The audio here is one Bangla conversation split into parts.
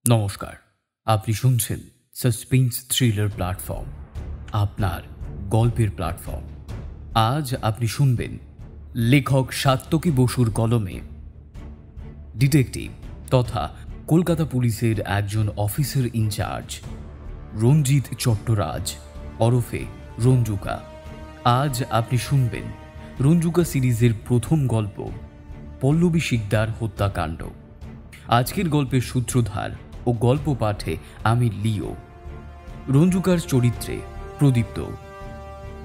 নমস্কার, আপনি শুনছেন সাসপেন্স থ্রিলার প্ল্যাটফর্ম, আপনার গল্পের প্ল্যাটফর্ম। আজ আপনি শুনবেন লেখক সাত্তকী বসুর কলমে ডিটেকটিভ তথা কলকাতা পুলিশের একজন অফিসার ইনচার্জ রঞ্জিত চট্টরাজ ওরফে রঞ্জুকা। আজ আপনি শুনবেন রঞ্জুকা সিরিজের প্রথম গল্প পল্লবী শিকদার হত্যাকাণ্ড। আজকের গল্পের সূত্রধার ও গল্প পাঠে আমি লিও। রঞ্জুকার চরিত্রে প্রদীপ্ত,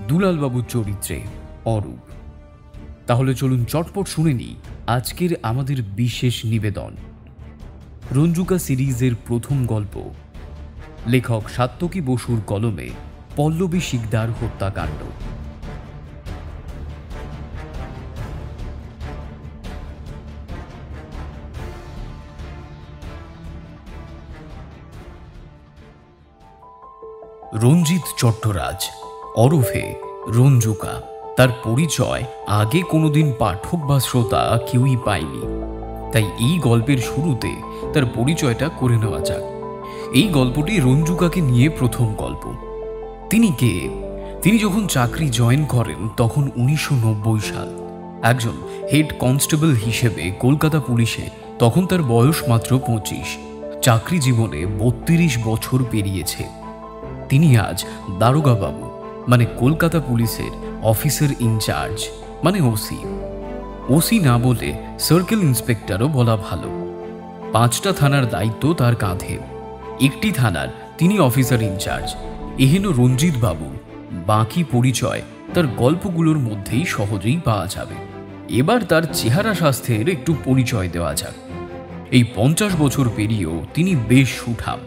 দুলালবাবুর চরিত্রে অরূপ। তাহলে চলুন চটপট শুনে নিই আজকের আমাদের বিশেষ নিবেদন, রঞ্জুকা সিরিজের প্রথম গল্প লেখক সাত্তকী বসুর কলমে পল্লবী শিকদার হত্যাকাণ্ড। রঞ্জিত চট্টরাজ ওরফে রঞ্জুকা, তার পরিচয় আগে কোনোদিন পাঠক বা শ্রোতা কেউই পায়নি, তাই এই গল্পের শুরুতে তার পরিচয়টা করে নেওয়া যাক। এই গল্পটি রঞ্জুকাকে নিয়ে প্রথম গল্প। তিনি কে? তিনি যখন চাকরি জয়েন করেন তখন 1990 সাল। একজন হেড কনস্টেবল হিসেবে কলকাতা পুলিশে তখন তার বয়স মাত্র 25। চাকরি জীবনে 32 বছর পেরিয়েছে। তিনি আজ দারোগা বাবু, মানে কলকাতা পুলিশের অফিসার ইনচার্জ, মানে ওসি। ওসি না বলে সার্কেল ইন্সপেক্টরও বলা ভালো। 5টা থানার দায়িত্ব তার কাঁধে। একটি থানার তিনি অফিসার ইনচার্জ। এহেন রঞ্জিত বাবু বাকি পরিচয় তার গল্পগুলোর মধ্যেই সহজেই পাওয়া যাবে। এবার তার চেহারা স্বাস্থ্যের একটু পরিচয় দেওয়া যাক। এই 50 বছর পেরিয়েও তিনি বেশ সুঠাম,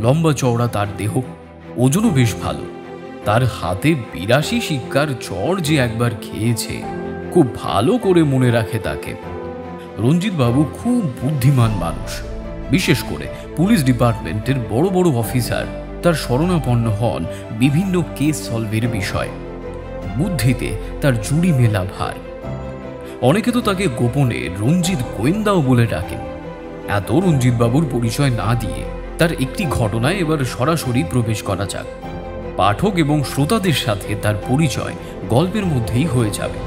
লম্বা চওড়া তার দেহ, ওজনও বেশ ভালো। তার হাতে 82 শিক্ষার চর যে একবার খেয়েছে, খুব ভালো করে মনে রাখে তাকে। রঞ্জিত বাবু খুব বুদ্ধিমান মানুষ। বিশেষ করে পুলিশ ডিপার্টমেন্টের বড় বড় অফিসার তার শরণাপন্ন হন বিভিন্ন কেস সলভের বিষয়। বুদ্ধিতে তার জুড়ি মেলা ভার। অনেকে তো তাকে গোপনে রঞ্জিত গোয়েন্দাও বলে ডাকেন। এত রঞ্জিত বাবুর পরিচয় না দিয়ে তার একটি ঘটনায় এবার সরাসরি প্রবেশ করা যাক। পাঠক এবং শ্রোতাদের সাথে তার পরিচয় গল্পের মধ্যেই হয়ে যাবে।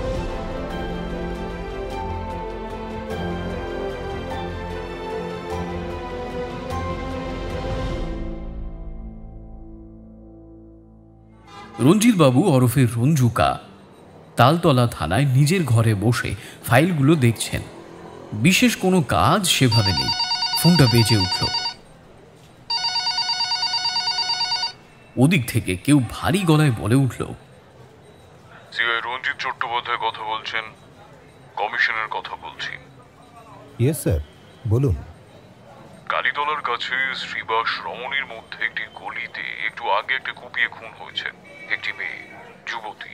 রঞ্জিত বাবু ওরফে রঞ্জুকা তালতলা থানায় নিজের ঘরে বসে ফাইলগুলো দেখছেন। বিশেষ কোনো কাজ সেভাবে নেই। ফোনটা বেজে উঠল। ওদিক থেকে কেউ ভারী গলায় বলে উঠল, সিআই রঞ্জিত চট্টোপাধ্যায় কথা বলছেন, কমিশনের কথা বলছি। ইয়েস স্যার, বলুন। কালীতলার কাছে শ্রীবাস রমণীর মধ্যে একটি গলিতে একটু আগে একটা কুপিয়ে খুন হয়েছে। একটি মেয়ে, যুবতী।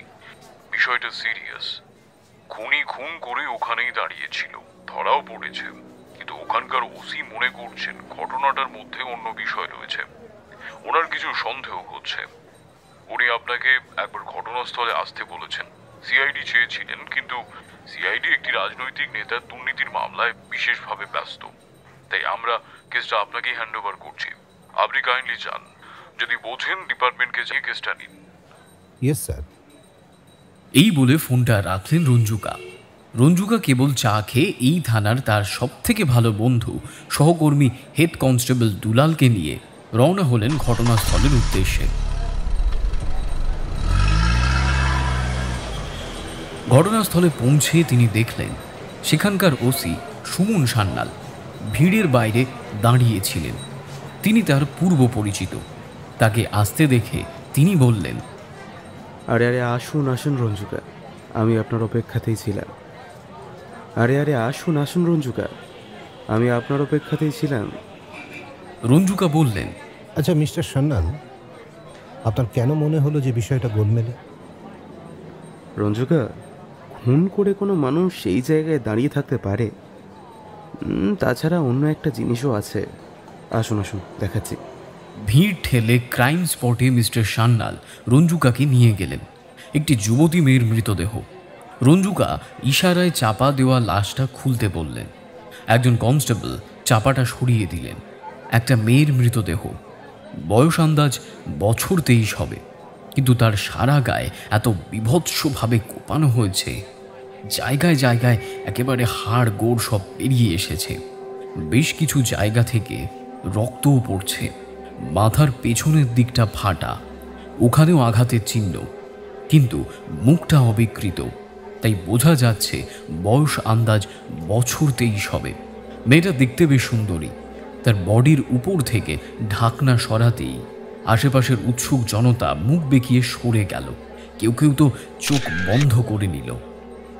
বিষয়টা সিরিয়াস। খুনি খুন করে ওখানেই দাঁড়িয়েছিল, ধরাও পড়েছে। কিন্তু ওখানকার ওসি মনে করছেন ঘটনাটার মধ্যে অন্য বিষয় রয়েছে। ওনার কিছু সন্দেহ হচ্ছে। উনি আপনাকে একবার ঘটনাস্থলে আসতে বলেছেন। সিআইডি চেয়েছিলেন, কিন্তু সিআইডি একটি রাজনৈতিক নেতার দুর্নীতির মামলায় বিশেষভাবে ব্যস্ত। তাই আমরা কেসটা আপনাকেই হ্যান্ড ওভার করছি। আপনি কাইন্ডলি যান, যদি বোঝেন ডিপার্টমেন্টকে যে কেসটা নিন। Yes sir. এই বলে ফোনটা রাখলেন রঞ্জুকা। রঞ্জুকা কেবল চা খেয়ে এই থানার তার সব থেকে ভালো বন্ধু সহকর্মী হেড কনস্টেবল দুলালকে নিয়ে রওনা হলেন ঘটনাস্থলের উদ্দেশ্যে। ঘটনাস্থলে পৌঁছে তিনি দেখলেন সেখানকার ওসি সুমন সান্যাল ভিড়ের বাইরে দাঁড়িয়েছিলেন। তিনি তার পূর্ব পরিচিত। তাকে আসতে দেখে তিনি বললেন, আরে আরে আসুন আসুন রঞ্জুকা, আমি আপনার অপেক্ষাতেই ছিলাম। আরে আরে আসুন আসুন রঞ্জুকা, আমি আপনার অপেক্ষাতেই ছিলাম। রঞ্জুকা বললেন, আচ্ছা মিস্টার সান্যাল, আপনার কেন মনে হলো যে বিষয়টা গোলমেলে? রঞ্জুকা, খুন করে কোনো মানুষ সেই জায়গায় দাঁড়িয়ে থাকতে পারে? তাছাড়া অন্য একটা জিনিসও আছে। আসুন আসুন, দেখাচ্ছি। ভিড় ঠেলে ক্রাইম স্পটে মিস্টার সান্যাল রঞ্জুকাকে নিয়ে গেলেন। একটি যুবতী মেয়ের মৃতদেহ। রঞ্জুকা ইশারায় চাপা দেওয়া লাশটা খুলতে বললেন। একজন কনস্টেবল চাপাটা সরিয়ে দিলেন। একটা মেয়ের মৃতদেহ, বয়স আন্দাজ বছর 23 হবে, কিন্তু তার সারা গায়ে এত বীভৎসভাবে কোপানো হয়েছে, জায়গায় জায়গায় একেবারে হাড় গোড় সব বেরিয়ে এসেছে। বেশ কিছু জায়গা থেকে রক্তও পড়ছে। মাথার পেছনের দিকটা ফাটা, ওখানেও আঘাতের চিহ্ন, কিন্তু মুখটা অবিকৃত, তাই বোঝা যাচ্ছে বয়স আন্দাজ বছর 23 হবে। মেয়েটা দেখতে বেশ সুন্দরী। তার বডির উপর থেকে ঢাকনা সরাতেই আশেপাশের উৎসুক জনতা মুখ বেঁকিয়ে সরে গেল, কেউ কেউ তো চোখ বন্ধ করে নিল।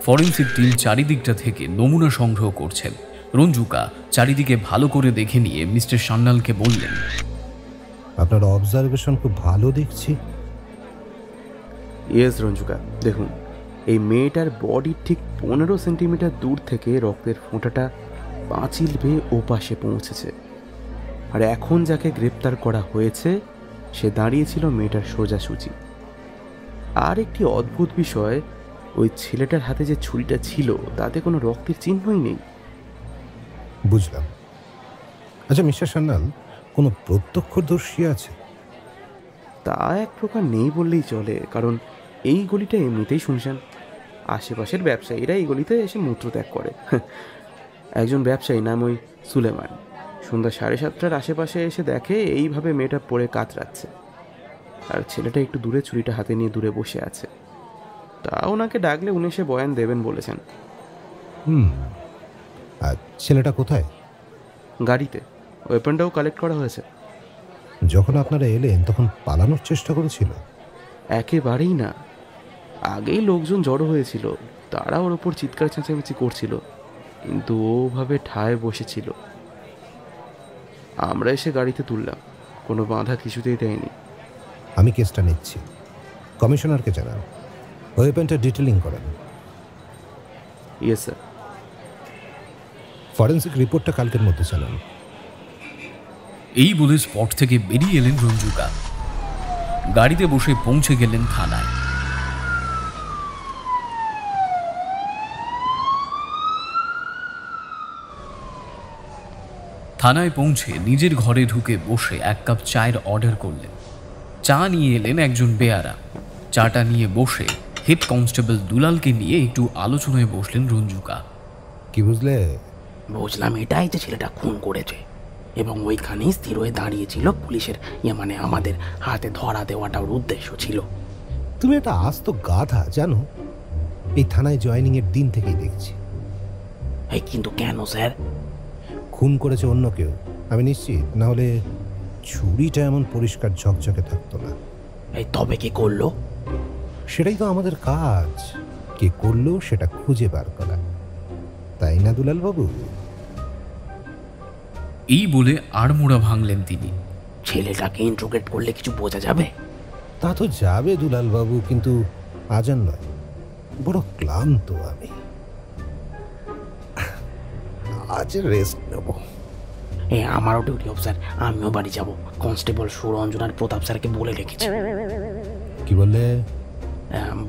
ফরেন্সিক টিম চারিদিকটা থেকে নমুনা সংগ্রহ করছেন। রঞ্জুকা চারিদিকে ভালো করে দেখে নিয়ে মিস্টার সান্যালকে বললেন, আপনার অবজারভেশন খুব ভালো দেখছি। ইয়েস রঞ্জুকা, দেখুন এই মেয়েটার বডির ঠিক 15 সেন্টিমিটার দূর থেকে রক্তের ফোঁটাটা পাঁচিল বেয়ে ওপাশে পৌঁছেছে। আর এখন যাকে গ্রেপ্তার করা হয়েছে সে দাঁড়িয়েছিল মেয়েটার সোজাসুজি। আর একটি অদ্ভুত বিষয়, ওই ছেলেটার হাতে যে ছুরিটা ছিল তাতে কোনো রক্তের চিহ্নই নেই। বুঝলাম। আচ্ছা মিস্টার সান্যাল, কোনো প্রত্যক্ষদর্শী আছে? তা এক প্রকার নেই বললেই চলে, কারণ এই গলিটা এমনিতেই শুনছেন। আশেপাশের ব্যবসায়ীরা এই গলিতে এসে মূত্রত্যাগ করে। একজন ব্যবসায়ী নাম ওই সুলেমান সন্ধ্যা 7:30টার আশেপাশে এসে দেখে এইভাবে মেয়েটা পড়ে কাতরাচ্ছে, আর ছেলেটা একটু দূরে ছুরিটা হাতে নিয়ে দূরে বসে আছে। তা ওনাকে ডাকলে উনি এসে বয়ান দেবেন বলেছেন। আর ছেলেটা কোথায়? গাড়িতে, ওয়েপনটাও কালেক্ট করা হয়েছে। যখন আপনারা এলেন তখন পালানোর চেষ্টা করেছিল? একেবারেই না, আগেই লোকজন জড়ো হয়েছিল, তারা ওর ওপর চিৎকার চেঁচামেচি করছিল, কিন্তু ওভাবে ঠায় বসেছিল। আমরা এসে গাড়িতে তুললাম, কোনো বাধা কিছুতেই দেয়নি। আমি কেসটা নিচ্ছি, কমিশনারকে জানান, ওয়েপনটা ডিটেলিং করেন। Yes sir. ফরেন্সিক রিপোর্টটা কালকের মধ্যে চালান। এই বলে স্পট থেকে বেরিয়ে এলেন রঞ্জুকা। গাড়িতে বসে পৌঁছে গেলেন থানায়। থানায় পৌঁছে নিজের ঘরে ঢুকে বসে 1 কাপ চায়ের অর্ডার করলেন। চা নিয়ে এলেন একজন বেয়ারা। চাটা নিয়ে বসে হেড কনস্টেবল দুলালকে নিয়ে একটু আলোচনায় বসলেন রঞ্জুকা। কি বুঝলে? বুঝলাম এটাই যে ছেলেটা খুন করেছে, এবং ওইখানেই স্থির হয়ে দাঁড়িয়েছিল পুলিশের, মানে আমাদের হাতে ধরা দেওয়াটা ওর উদ্দেশ্য ছিল। তুমি একটা আস্ত গাধা জানো, এই থানায় জয়েনিং এর দিন থেকেই দেখছি। এই কিন্তু কেন স্যার? খুন করেছে অন্য কেউ, আমি নিশ্চিত, না হলে ছুরিটা এমন পরিষ্কার ঝকঝকে থাকতো না। এই তবে কি করলো? সেটাই তো আমাদের কাজ, কে করলো সেটা খুঁজে বার করা, তাই না দুলাল বাবু? এই বলে আড়মোড়া ভাঙলেন তিনি। ছেলেটাকে ইন্ট্রোগেট করলে কিছু বোঝা যাবে? তা তো যাবে দুলাল বাবু, কিন্তু আজ আর নয়, বড় ক্লান্ত আমি, আজ রেস্ট নেব। আমারও ডিউটি অফিসার, আমিও বাড়ি যাব। কনস্টেবল সুরঞ্জন আর প্রতাপ স্যারকে বলে রেখেছি। কি বললে?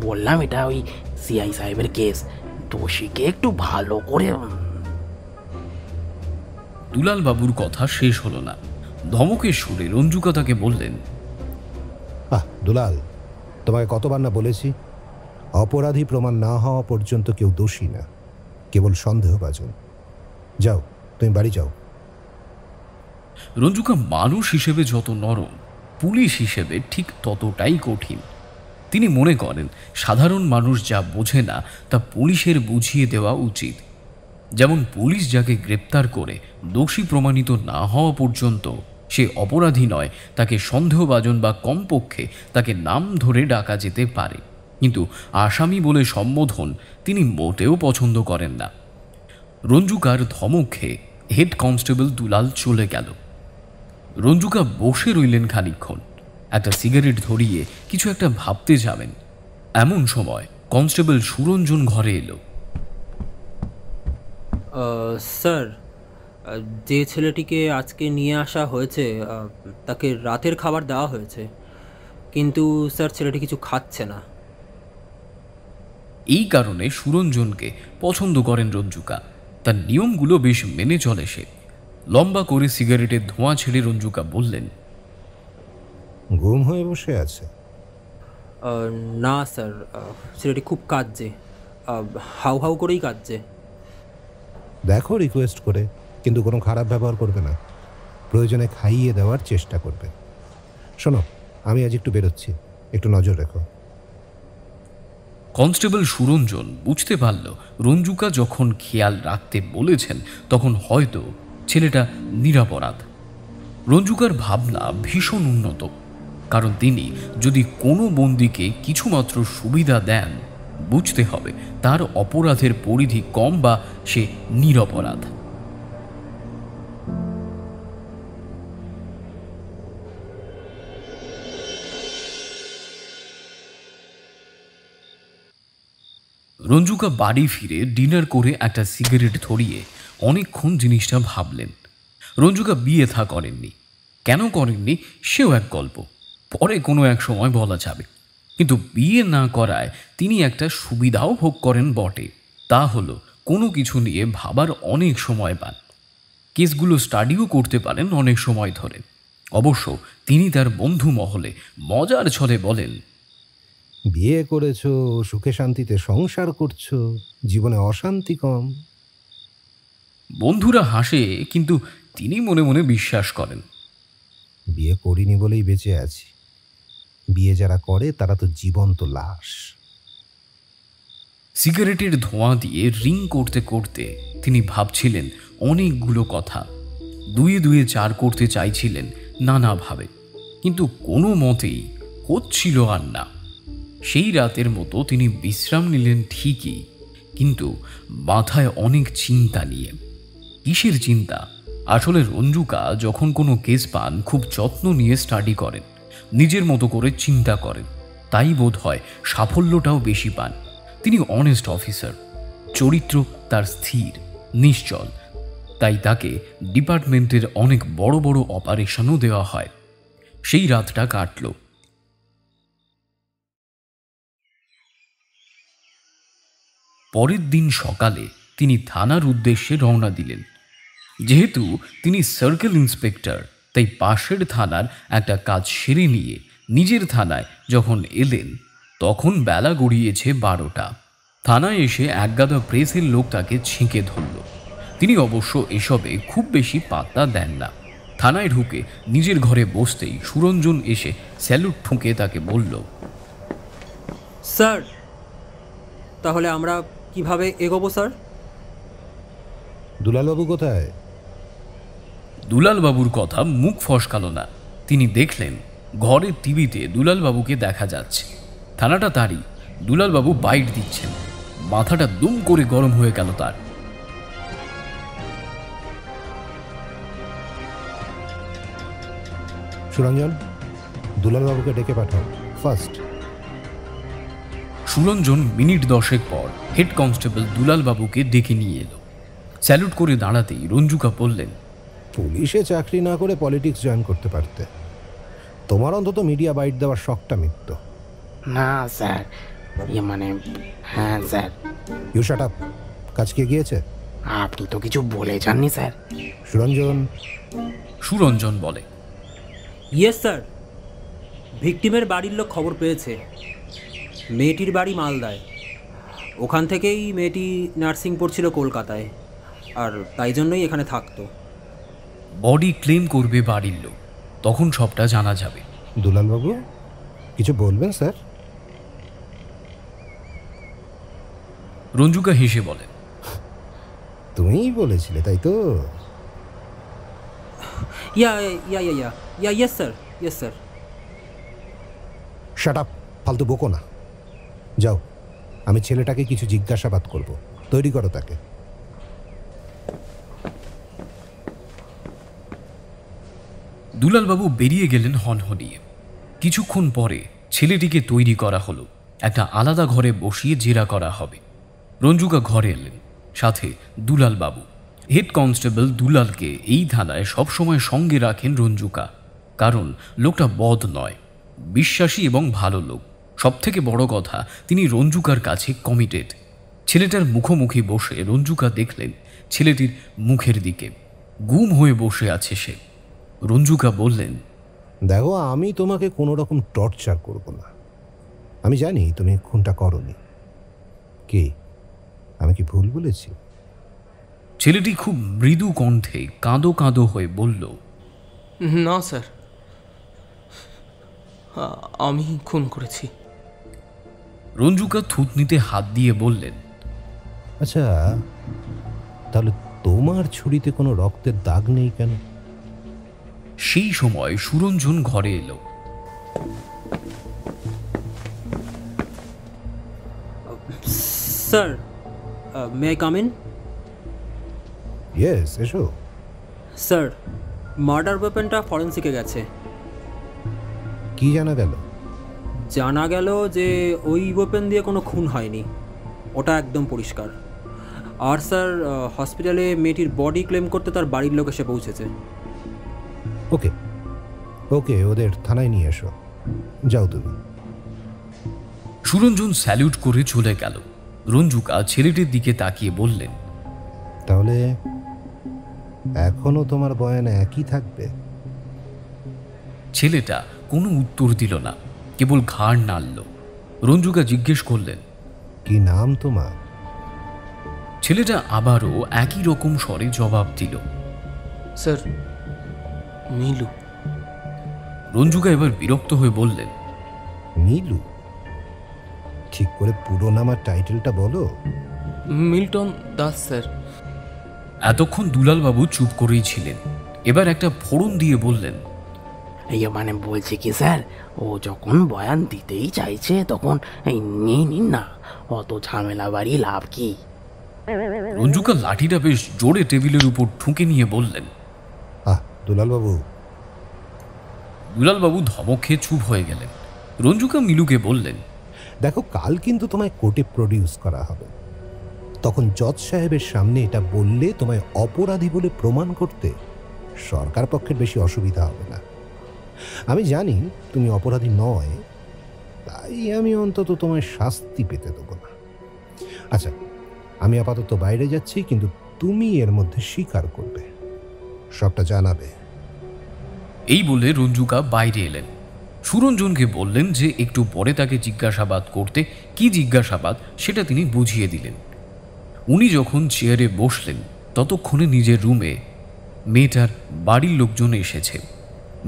বললাম এটা ওই সিআই সাহেবের কেস, দোষীকে একটু ভালো করে। দুলাল বাবুর কথা শেষ হলো না। ধমকের সুরে রঞ্জুকা তাকে বললেন, দুলাল, তোমাকে কতবার না বলেছি, অপরাধী প্রমাণ না হওয়া পর্যন্ত কেউ দোষী না, কেবল সন্দেহভাজন। যাও, তুমি বাড়ি যাও। রঞ্জুকা মানুষ হিসেবে যত নরম, পুলিশ হিসেবে ঠিক ততটাই কঠিন। তিনি মনে করেন সাধারণ মানুষ যা বোঝে না তা পুলিশের বুঝিয়ে দেওয়া উচিত। যেমন পুলিশ যাকে গ্রেপ্তার করে দোষী প্রমাণিত না হওয়া পর্যন্ত সে অপরাধী নয়, তাকে সন্দেহভাজন বা কমপক্ষে তাকে নাম ধরে ডাকা যেতে পারে, কিন্তু আসামি বলে সম্বোধন তিনি মোটেও পছন্দ করেন না। রঞ্জুকার ধমক খেয়ে হেড কনস্টেবল দুলাল চলে গেল। রঞ্জুকা বসে রইলেন খানিকক্ষণ, একটা সিগারেট ধরিয়ে কিছু একটা ভাবতে যাবেন। এমন সময় কনস্টেবল সুরঞ্জন ঘরে এলো। স্যার, যে ছেলেটিকে আজকে নিয়ে আসা হয়েছে তাকে রাতের খাবার দেওয়া হয়েছে, কিন্তু স্যার ছেলেটি কিছু খাচ্ছে না। এই কারণে সুরঞ্জনকে পছন্দ করেন রঞ্জুকা। তার নিয়মগুলো বেশ মেনে চলে সে। লম্বা করে সিগারেটের ধোঁয়া ছেড়ে রঞ্জুকা বললেন, গুম হয়ে বসে আছে? না স্যার, ছেলেটি খুব কাঁদছে, হাউ হাউ করেই কাঁদছে। দেখো রিকোয়েস্ট করে, কিন্তু কোনো খারাপ ব্যবহার করবে না। প্রয়োজনে খাইয়ে দেওয়ার চেষ্টা করবে। শোনো, আমি আজ একটু বেরোচ্ছি, একটু নজর রেখো। কনস্টেবল সুরঞ্জন বুঝতে পারল রঞ্জুকা যখন খেয়াল রাখতে বলেছেন তখন হয়তো ছেলেটা নিরপরাধ। রঞ্জুকার ভাবনা ভীষণ উন্নত, কারণ তিনি যদি কোনো বন্দীকে কিছুমাত্র সুবিধা দেন, বুঝতে হবে তার অপরাধের পরিধি কম বা সে নিরপরাধ। রঞ্জুকা বাড়ি ফিরে ডিনার করে একটা সিগারেট ধরিয়ে অনেকক্ষণ জিনিসটা ভাবলেন। রঞ্জুকা বিয়ে থা করেননি, কেন করেননি সেও এক গল্প, পরে কোনো এক সময় বলা যাবে। কিন্তু বিয়ে না করায় তিনি একটা সুবিধাও ভোগ করেন বটে, তা হলো কোনো কিছু নিয়ে ভাবার অনেক সময় পান, কেসগুলো স্টাডিও করতে পারেন অনেক সময় ধরে। অবশ্য তিনি তার বন্ধু মহলে মজার ছলে বলেন, বিয়ে করেছো, সুখে শান্তিতে সংসার করছো, জীবনে অশান্তি কম। বন্ধুরা হাসে, কিন্তু তিনি মনে মনে বিশ্বাস করেন। বিয়ে করিনি বলেই বেঁচে আছি, বিয়ে যারা করে তারা তো জীবন্ত লাশ। সিগারেটের ধোঁয়া দিয়ে রিং করতে করতে তিনি ভাবছিলেন অনেকগুলো কথা, দুয়ে দুয়ে চার করতে চাইছিলেন নানাভাবে, কিন্তু কোনো মতেই হচ্ছিল আর না। সেই রাতের মতো তিনি বিশ্রাম নিলেন ঠিকই, কিন্তু মাথায় অনেক চিন্তা নিয়ে। কিসের চিন্তা? আসলে রঞ্জুকা যখন কোনো কেস পান খুব যত্ন নিয়ে স্টাডি করেন, নিজের মতো করে চিন্তা করেন, তাই বোধ হয় সাফল্যটাও বেশি পান। তিনি অনেস্ট অফিসার, চরিত্র তার স্থির নিশ্চল, তাই তাকে ডিপার্টমেন্টের অনেক বড় বড় অপারেশনও দেওয়া হয়। সেই রাতটা কাটল। পরের দিন সকালে তিনি থানার উদ্দেশ্যে রওনা দিলেন। যেহেতু তিনি সার্কেল ইন্সপেক্টর, তাই পাশের থানার একটা কাজ সেরে নিয়ে নিজের থানায় যখন এলেন তখন বেলা গড়িয়েছে 12টা। থানায় এসে একগাদা প্রেসের লোক তাকে ছিঁকে ধরল। তিনি অবশ্য এসবে খুব বেশি পাত্তা দেন না। থানায় ঢুকে নিজের ঘরে বসতেই সুরঞ্জন এসে স্যালুট ঠুকে তাকে বলল, স্যার, তাহলে আমরা কিভাবে এগোবো স্যার? দুলালবাবু কোথায়? দুলালবাবুর কথা মুখ ফসকাল না। তিনি দেখলেন ঘরের টিভিতে দুলালবাবুকে দেখা যাচ্ছে। থানাটা তারই। দুলালবাবু বাইট দিচ্ছেন। মাথাটা দুম করে গরম হয়ে গেল তার। সুরঞ্জন, দুলালবাবুকে ডেকে পাঠাও ফার্স্ট। সুরঞ্জন মিনিট 10 পর হেড কনস্টেবল দুলালবাবুকে ডেকে নিয়ে এলো। স্যালুট করে দাঁড়াতেই রঞ্জুকা বললেন, পুলিশে চাকরি না করে পলিটিক্স জয়েন করতে পারতে। তোমার অন্তত মিডিয়া বাইট দেওয়ার শখটা মিটত। না স্যার, হ্যাঁ স্যার। You shut up. কাজ কে গিয়েছে? আপনি তো কিছু বলে যাননি স্যার। সুরঞ্জন বলে, ইয়েস স্যার, ভিকটিমের বাড়ির লোক খবর পেয়েছে। মেয়েটির বাড়ি মালদায়, ওখান থেকেই মেয়েটি নার্সিং পড়ছিল কলকাতায়, আর তাই জন্যই এখানে থাকতো। বডি ক্লেম করবে বাড়ির লোক, তখন সবটা জানা যাবে। দুলালবাবু কিছু বলবেন স্যার? রঞ্জুকা হেসে বলে, তুমিই বলেছিলে তাই তো? Yes sir, yes sir. Shut up, ফালতু বকো না। যাও, আমি ছেলেটাকে কিছু জিজ্ঞাসাবাদ করব। তৈরি করো তাকে। দুলালবাবু বেরিয়ে গেলেন হনহনিয়ে। কিছুক্ষণ পরে ছেলেটিকে তৈরি করা হলো। একটা আলাদা ঘরে বসিয়ে জেরা করা হবে। রঞ্জুকা ঘরে এলেন, সাথে দুলালবাবু। হেড কনস্টেবল দুলালকে এই থানায় সবসময় সঙ্গে রাখেন রঞ্জুকা, কারণ লোকটা বদ নয়, বিশ্বাসী এবং ভালো লোক। সবথেকে বড় কথা, তিনি রঞ্জুকার কাছে কমিটেড। ছেলেটার মুখোমুখি বসে রঞ্জুকা দেখলেন ছেলেটির মুখের দিকে। গুম হয়ে বসে আছে সে। রঞ্জুকা বললেন, দেখো, আমি তোমাকে কোনো রকম টর্চার করব না। আমি জানি তুমি খুনটা করনি। কে? আমি কি ভুল বলেছি? ছেলেটি খুব মৃদু কণ্ঠে কাঁদো কাঁদো হয়ে বলল, না স্যার, আমি খুন করেছি। রঞ্জুকা থুতনিতে হাত দিয়ে বললেন, আচ্ছা, তাহলে তোমার ছুরিতে কোনো রক্তের দাগ নেই কেন? সেই সময় সুরঞ্জন ঘরে এলো। Sir, may I come in? Yes, এসো। স্যার, মার্ডার ওয়েপনটা ফরেন্সিকে গেছে। কি জানা গেল? জানা গেল যে ওই ওয়েপন দিয়ে কোনো খুন হয়নি, ওটা একদম পরিষ্কার। আর স্যার, হসপিটালে মেয়েটির বডি ক্লেম করতে তার বাড়ির লোক এসে পৌঁছেছে। ওকে ওকে, ওদের থানায় নিয়ে এসো। যাও তুমি। সুরঞ্জন স্যালুট করে চলে গেল। রঞ্জুকা ছেলেটির দিকে তাকিয়ে বললেন, তাহলে এখনো তোমার বয়ান একই থাকবে? ছেলেটা কোনো উত্তর দিল না, কেবল ঘাড় নাড়ল। রঞ্জুকা জিজ্ঞেস করলেন, কি নাম তোমার? ছেলেটা আবারও একই রকম স্বরে জবাব দিল, স্যার, মিলু। রঞ্জুকা এবার বিরক্ত হয়ে বললেন, নীলু? ঠিক করে পুরো নাম আর টাইটেলটা বলো। Milton Das sir. এতক্ষণ দুলালবাবু চুপ করেই ছিলেন। এবার একটা ফোড়ন দিয়ে বললেন, মানে বলছে কি স্যার, ও যখন বয়ান দিতেই চাইছে তখন নিয়ে নিন না, অত ঝামেলা বাড়ি লাভ কি? রঞ্জুকা লাঠিটা বেশ জোরে টেবিলের উপর ঠুকে নিয়ে বললেন। দুলালবাবু। দুলালবাবু ধমক খেয়ে চুপ হয়ে গেলেন। রঞ্জুকা মিলুকে বললেন, দেখো, কাল কিন্তু তোমায় কোর্টে প্রডিউস করা হবে। তখন জজ সাহেবের সামনে এটা বললে তোমায় অপরাধী বলে প্রমাণ করতে সরকার পক্ষের বেশি অসুবিধা হবে না। আমি জানি তুমি অপরাধী নয়, তাই আমি অন্তত তোমায় শাস্তি পেতে দেবো না। আচ্ছা, আমি আপাতত বাইরে যাচ্ছি, কিন্তু তুমি এর মধ্যে স্বীকার করবে, সবটা জানাবে। এই বলে রঞ্জুকা বাইরে এলেন। সুরঞ্জনকে বললেন যে একটু পরে তাকে জিজ্ঞাসাবাদ করতে। কি জিজ্ঞাসাবাদ সেটা তিনি বুঝিয়ে দিলেন। উনি যখন চেয়ারে বসলেন ততক্ষণে নিজের রুমে মেয়েটার বাড়ির লোকজন এসেছে।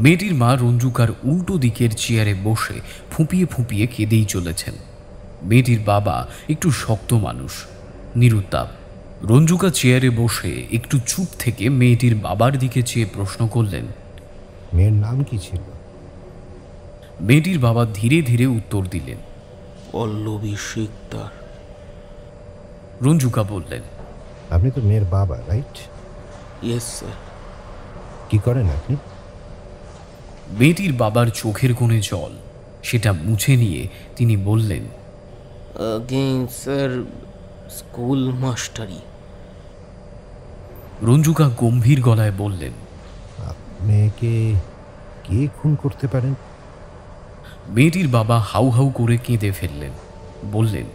মেয়েটির মা রঞ্জুকার উল্টো দিকের চেয়ারে বসে ফুঁপিয়ে ফুঁপিয়ে কেঁদেই চলেছেন। মেয়েটির বাবা একটু শক্ত মানুষ, নিরুত্তাপ। রঞ্জুকা চেয়ারে বসে একটু চুপ থেকে মেয়েটির বাবার দিকে চেয়ে প্রশ্ন করলেন, মেয়ের নাম কি ছিল? মেয়েটির বাবা ধীরে ধীরে উত্তর দিলেন, পল্লবী শিকদার। রঞ্জুকা বললেন, আপনি তো মেয়ের বাবা, রাইট? Yes sir. কি করেন আপনি? মেয়েটির বাবার চোখের কোণে জল, সেটা মুছে নিয়ে তিনি বললেন, अगेन স্যার, স্কুল মাস্টারি। রঞ্জুকা গম্ভীর গলায় বললেন, মেয়েকে কে খুন করতে পারেন? মেয়েটির বাবা হাউ হাউ করে কেঁদে ফেললেন। বললেন,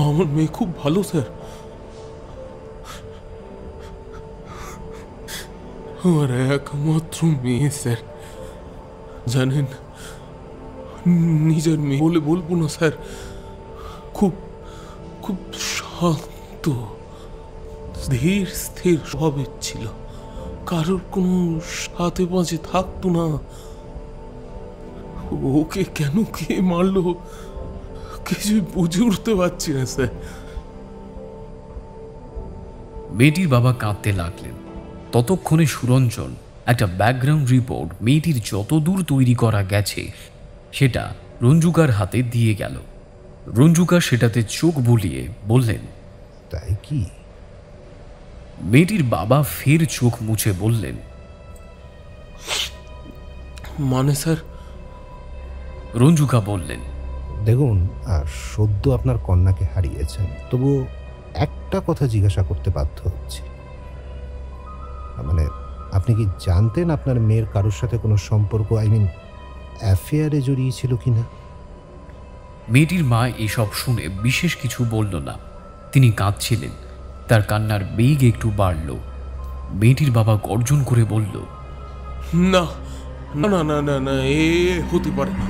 আমার মেয়ে খুব ভালো স্যার, আমার একমাত্র মেয়ে স্যার। জানেন, নিজের মেয়ে বলে বলবো না স্যার, খুব খুব শান্ত, ধীর স্থির স্বভাবের ছিল, কারোর কোনো সাথে পাঁচে থাকতো না। ওকে কেন কে মারলো কিছু বুঝে উঠতে পারছি না স্যার। মেয়েটির বাবা কাঁদতে লাগলেন। ততক্ষণে সুরঞ্জন একটা ব্যাকগ্রাউন্ড রিপোর্ট মেয়েটির যতদূর তৈরি করা গেছে সেটা রঞ্জুকার হাতে দিয়ে গেল। রঞ্জুকা সেটাতে চোখ বুলিয়ে বললেন, তাই কি? মেয়েটির বাবা ফের চোখ মুছে বললেন, মানে স্যার? রঞ্জুকা বললেন, দেখুন, সদ্য আপনার কন্যাকে হারিয়েছেন, তবু একটা কথা জিজ্ঞাসা করতে বাধ্য হচ্ছি। মানে, আপনি কি জানতেন আপনার মেয়ের কারোর সাথে কোনো সম্পর্ক, অ্যাফেয়ারে জড়িয়ে ছিল কিনা? মেয়েটির মা এসব শুনে বিশেষ কিছু বলল না। তিনি কাঁদছিলেন। তার কান্নার বেগ একটু বাড়ল। মেয়েটির বাবা গর্জন করে বলল, না না না না না না, এ হতে পারে না।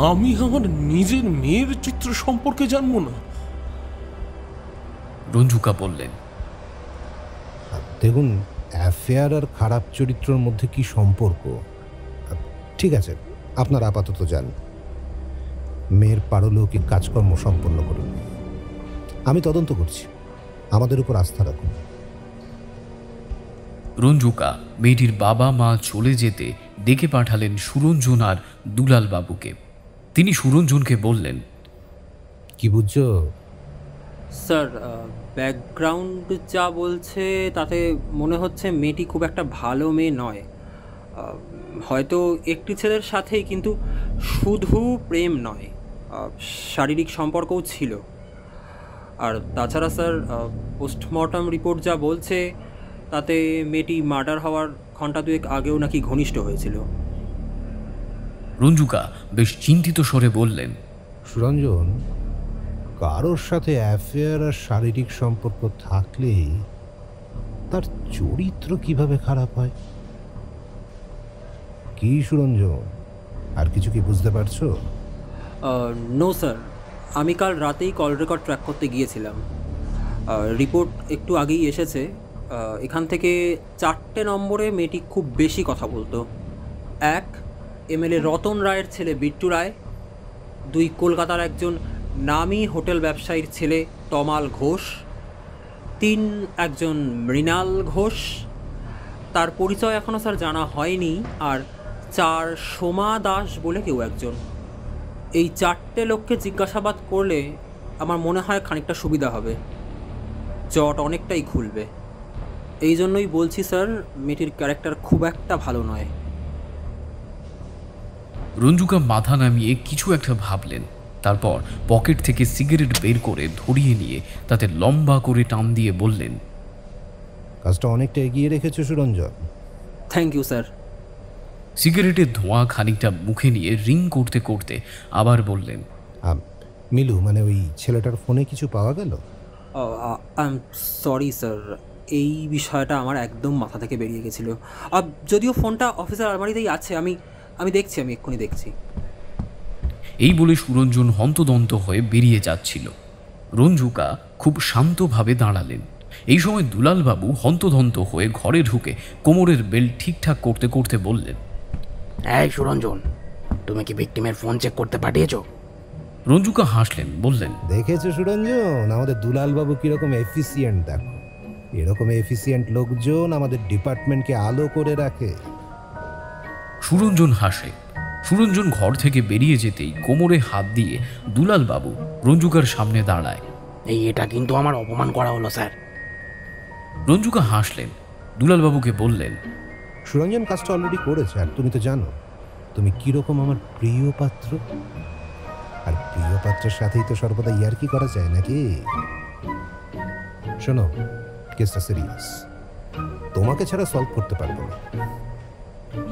আমি আমার নিজের মেয়ের চিত্র সম্পর্কে জানবো না। রঞ্জুকা বললেন, দেখুন, অ্যাফেয়ার আর খারাপ চরিত্রের মধ্যে কি সম্পর্ক? ঠিক আছে, আপনার আপাতত যান, মেয়ের পারলৌকিক কাজকর্ম সম্পন্ন করুন। আমি তদন্ত করছি, আমাদের উপর আস্থা রাখুন। রঞ্জুকা মেয়েটির বাবা মা চলে যেতে ডেকে পাঠালেন সুরঞ্জন আর দুলাল বাবুকে। তিনি সুরঞ্জনকে বললেন, কি বুঝছো? স্যার, ব্যাকগ্রাউন্ড যা বলছে তাতে মনে হচ্ছে মেয়েটি খুব একটা ভালো মেয়ে নয়। হয়তো একটি ছেলের সাথেই, কিন্তু শুধু প্রেম নয়, শারীরিক সম্পর্কও ছিল। আর তাছাড়া স্যার, পোস্টমর্টম রিপোর্ট যা বলছে তাতে মেয়েটি মার্ডার হওয়ার ঘণ্টা দুয়েক আগেও নাকি ঘনিষ্ঠ হয়েছিল। রঞ্জুকা বেশ চিন্তিত স্বরে বললেন, সুরঞ্জন, কারোর সাথে অ্যাফেয়ার আর শারীরিক সম্পর্ক থাকলেই তার চরিত্র কিভাবে খারাপ হয়? কি সুরঞ্জন, আর কিছু কি বুঝতে পারছো? নো স্যার, আমি কাল রাতেই কল রেকর্ড ট্র্যাক করতে গিয়েছিলাম। রিপোর্ট একটু আগেই এসেছে। এখান থেকে 4টে নম্বরে মেয়েটি খুব বেশি কথা বলতো। 1, MLA রতন রায়ের ছেলে বিট্টু রায়। 2, কলকাতার একজন নামী হোটেল ব্যবসায়ীর ছেলে তমাল ঘোষ। 3, একজন মৃণাল ঘোষ, তার পরিচয় এখনও স্যার জানা হয়নি। আর 4, সোমা দাস বলে কেউ একজন। এই 4টে লোককে জিজ্ঞাসাবাদ করলে আমার মনে হয় খানিকটা সুবিধা হবে, জট অনেকটাই খুলবে। এই জন্যই বলছি স্যার, মেয়েটির ক্যারেক্টার খুব একটা ভালো নয়। রঞ্জুকা মাথা নামিয়ে কিছু একটা ভাবলেন। তারপর পকেট থেকে সিগারেট বের করে ধরিয়ে নিয়ে তাতে লম্বা করে টান দিয়ে বললেন, কাজটা অনেকটা এগিয়ে রেখেছো সুরঞ্জন। Thank you sir. সিগারেটের ধোঁয়া খানিকটা মুখে নিয়ে রিং করতে করতে আবার বললেন, মিলু, মানে ওই ছেলেটার ফোনে কিছু পাওয়া গেল? আই এম সরি স্যার, এই বিষয়টা আমার একদম মাথা থেকে বেরিয়ে গেছিলো। যদিও ফোনটা অফিসের আলমারিতেই আছে, আমি দেখছি, আমি এক্ষুনি দেখছি। এই বলে সুরঞ্জন হন্তদন্ত হয়ে বেরিয়ে যাচ্ছিল। রঞ্জুকা খুব শান্তভাবে দাঁড়ালেন। এই সময় দুলালবাবু হন্তদন্ত হয়ে ঘরে ঢুকে কোমরের বেল্ট ঠিকঠাক করতে করতে বললেন, এই সুরঞ্জন, তুমি কি ভিকটিমের ফোন চেক করতে পাঠিয়েছো? রঞ্জুকা হাসলেন, বললেন, দেখেছো সুরঞ্জন, আমাদের দুলালবাবু কিরকম এফিসিয়েন্ট। দেখো, এরকম এফিসিয়েন্ট লোকজন আমাদের ডিপার্টমেন্টকে আলো করে রাখে। সুরঞ্জন হাসে। সুরঞ্জন ঘর থেকে বেরিয়ে যেতেই কোমরে হাত দিয়ে দুলালবাবু রঞ্জুকার সামনে দাঁড়ায়। এটা কিন্তু আমার অপমান করা হলো স্যার। রঞ্জুকা হাসলেন, দুলালবাবুকে বললেন, সুরঞ্জন কাজটা অলরেডি করেছে, আর তুমি তো জানো তুমি কিরকম আমার প্রিয় পাত্র। আর প্রিয় পাত্রের সাথেই তো সর্বদা ইয়ার্কি করা যায় নাকি? শোনো, কেসটা সিরিয়াস, তোমাকে ছাড়া সলভ করতে পারবো না।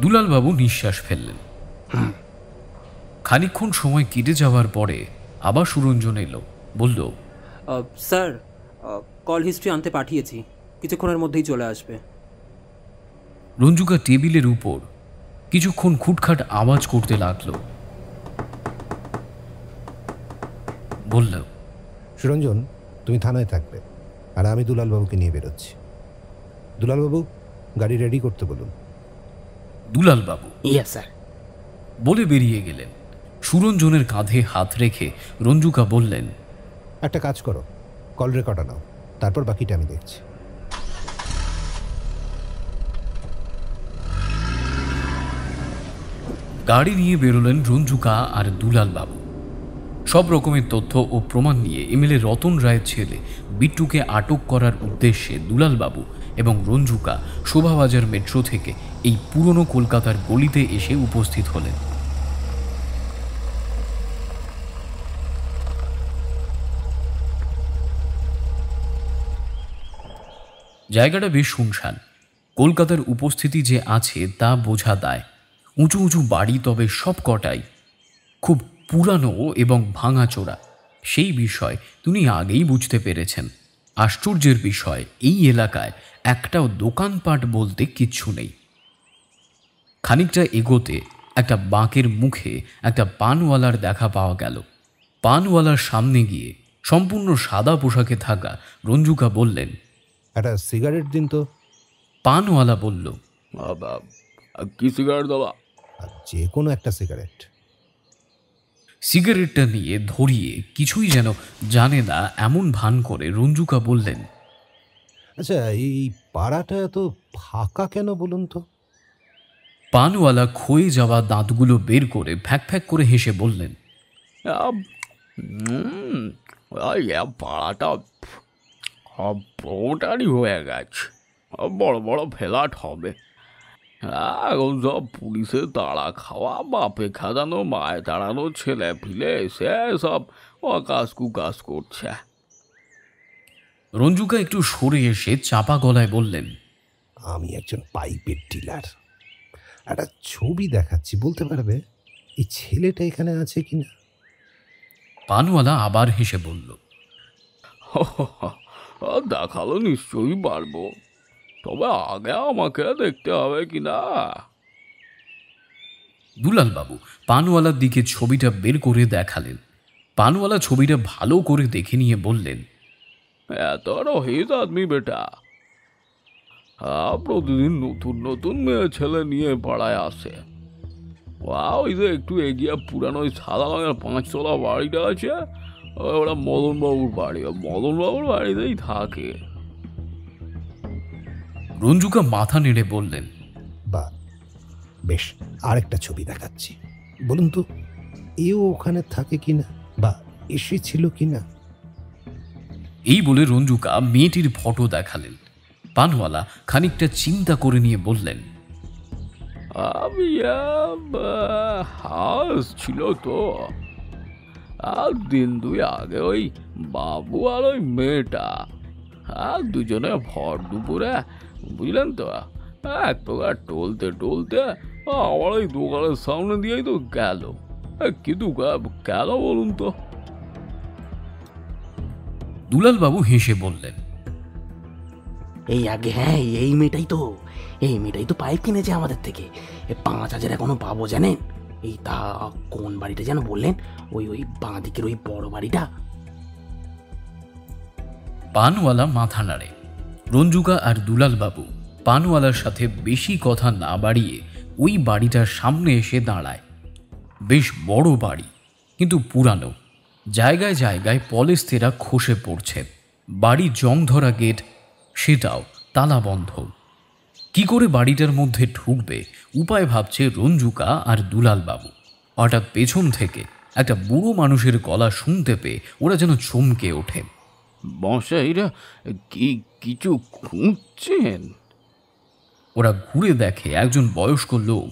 দুলালবাবু নিঃশ্বাস ফেললেন। খানিকক্ষণ সময় কেটে যাওয়ার পরে আবার সুরঞ্জন এলো, বলল, স্যার, কল হিস্ট্রি আনতে পাঠিয়েছি, কিছুক্ষণের মধ্যেই চলে আসবে। রঞ্জুকা টেবিলের উপর কিছুক্ষণ খুটখাট আওয়াজ করতে লাগলো, বলল, সুরঞ্জন, তুমি থানায় থাকবে, আর আমি দুলালবাবুকে নিয়ে বেরোচ্ছি। দুলালবাবু, গাড়ি রেডি করতে বলুন। দুলালবাবু ইয়েস স্যার বলে বেরিয়ে গেলেন। সুরঞ্জনের কাঁধে হাত রেখে রঞ্জুকা বললেন, একটা কাজ করো, কল রেকর্ড নাও, তারপর বাকিটা আমি দেখছি। গাড়ি নিয়ে বেরোলেন রঞ্জুকা আর দুলালবাবু। সব রকমের তথ্য ও প্রমাণ নিয়ে MLA রতন রায়ের ছেলে বিট্টুকে আটক করার উদ্দেশ্যে দুলালবাবু এবং রঞ্জুকা শোভাবাজার মেট্রো থেকে এই পুরনো কলকাতার গলিতে এসে উপস্থিত হলেন। জায়গাটা বেশ শুনশান। কলকাতার উপস্থিতি যে আছে তা বোঝা দায়। উঁচু উঁচু বাড়ি, তবে সব কটাই খুব পুরানো এবং ভাঙাচোরা। সেই বিষয় তিনি আগেই বুঝতে পেরেছেন। আশ্চর্যের বিষয়, এই এলাকায় একটাও দোকানপাট বলতে কিচ্ছু নেই। খানিকটা এগোতে একটা বাঁকের মুখে একটা পানওয়ালার দেখা পাওয়া গেল। পানওয়ালার সামনে গিয়ে সম্পূর্ণ সাদা পোশাকে থাকা রঞ্জুকা বললেন, একটা সিগারেট দিন তো। পানওয়ালা বলল, কি সিগারেট দাদা? আর যে কোনো একটা সিগারেট। সিগারেটটা নিয়ে ধরিয়ে কিছুই যেন জানে না এমন ভান করে রঞ্জুকা বললেন, আচ্ছা, এই পাড়াটা এত ফাঁকা কেন বলুন তো? পানওয়ালা ক্ষয়ে যাওয়া দাঁতগুলো বের করে ফ্যাক ফ্যাক করে হেসে বললেন, পাড়াটা পুরোটারই হয়ে গেছে, বড় বড় ফ্ল্যাট হবে। এখন সব পুলিশের তাড়া খাওয়া, বাপে খাদানো মায়ে তাড়ানো ছেলে ফিলে এসে সব অকাশ কুকাশ করছে। রঞ্জুকা একটু সরে এসে চাপা গলায় বললেন, আমি একজন পাইপের ডিলার, একটা ছবি দেখাচ্ছি, বলতে পারবে এই ছেলেটা এখানে আছে কিনা? পানওয়ালা আবার হেসে বলল, দেখালো নিশ্চয়ই পারবো, তবে আগে আমাকে দেখতে হবে কিনা। দুলালবাবু পানওয়ালার দিকে ছবিটা বের করে দেখালেন। পানওয়ালা ছবিটা ভালো করে দেখে নিয়ে বললেন, এত রহিত আদমি বেটা, প্রতিদিন নতুন নতুন মেয়ে ছেলে নিয়ে পাড়ায় আসে। ওই যে একটু এগিয়ে পুরানো ওই সাদা রঙের 5 তলা বাড়িটা আছে, ওরা মদনবাবুর বাড়ি, মদনবাবুর বাড়িতেই থাকে। রঞ্জুকা মাথা নেড়ে বললেন, বা বেশ, আরেকটা ছবি দেখাচ্ছি, বলুন তো এও ওখানে থাকে কিনা বা এসেছিল কিনা? এই বলে রঞ্জুকা মেয়েটির ফটো দেখালেন। পানওয়ালা খানিকটা চিন্তা করে নিয়ে বললেন, আমি হাউস ছিল তো, আর দিন 2 আগে ওই বাবু আর ওই মেয়েটা দুজনে ভর দুপুরে, বুঝলেন তো, এক প্রকার টলতে টলতে আমার ওই দোকানের সামনে দিয়েই তো গেল। কিন্তু কেন বলুন তো? দুলালবাবু হেসে বললেন, এই আগে, হ্যাঁ, এই মেয়েটাই তো পাইপ কিনেছে আমাদের থেকে। 5,000 এখনো পাবো জানেন। এই তা কোন বাড়িটা যেন বললেন? ওই বাঁ দিকের ওই বড় বাড়িটা। পানওয়ালা মাথা নাড়ে। রঞ্জুকা আর দুলালবাবু পানওয়ালার সাথে বেশি কথা না বাড়িয়ে ওই বাড়িটার সামনে এসে দাঁড়ায়। বেশ বড় বাড়ি, কিন্তু পুরানো, জায়গায় জায়গায় পলেস্তেরা খসে পড়ছে। বাড়ির জং ধরা গেট, সেটাও তালাবন্ধ। কি করে বাড়িটার মধ্যে ঢুকবে উপায় ভাবছে রঞ্জুকা আর দুলালবাবু। হঠাৎ পেছন থেকে একটা বুড়ো মানুষের গলা শুনতে পেয়ে ওরা যেন চমকে ওঠে। মশাইরা কি কিছু খুঁজছেন? ওরা ঘুরে দেখে একজন বয়স্ক লোক,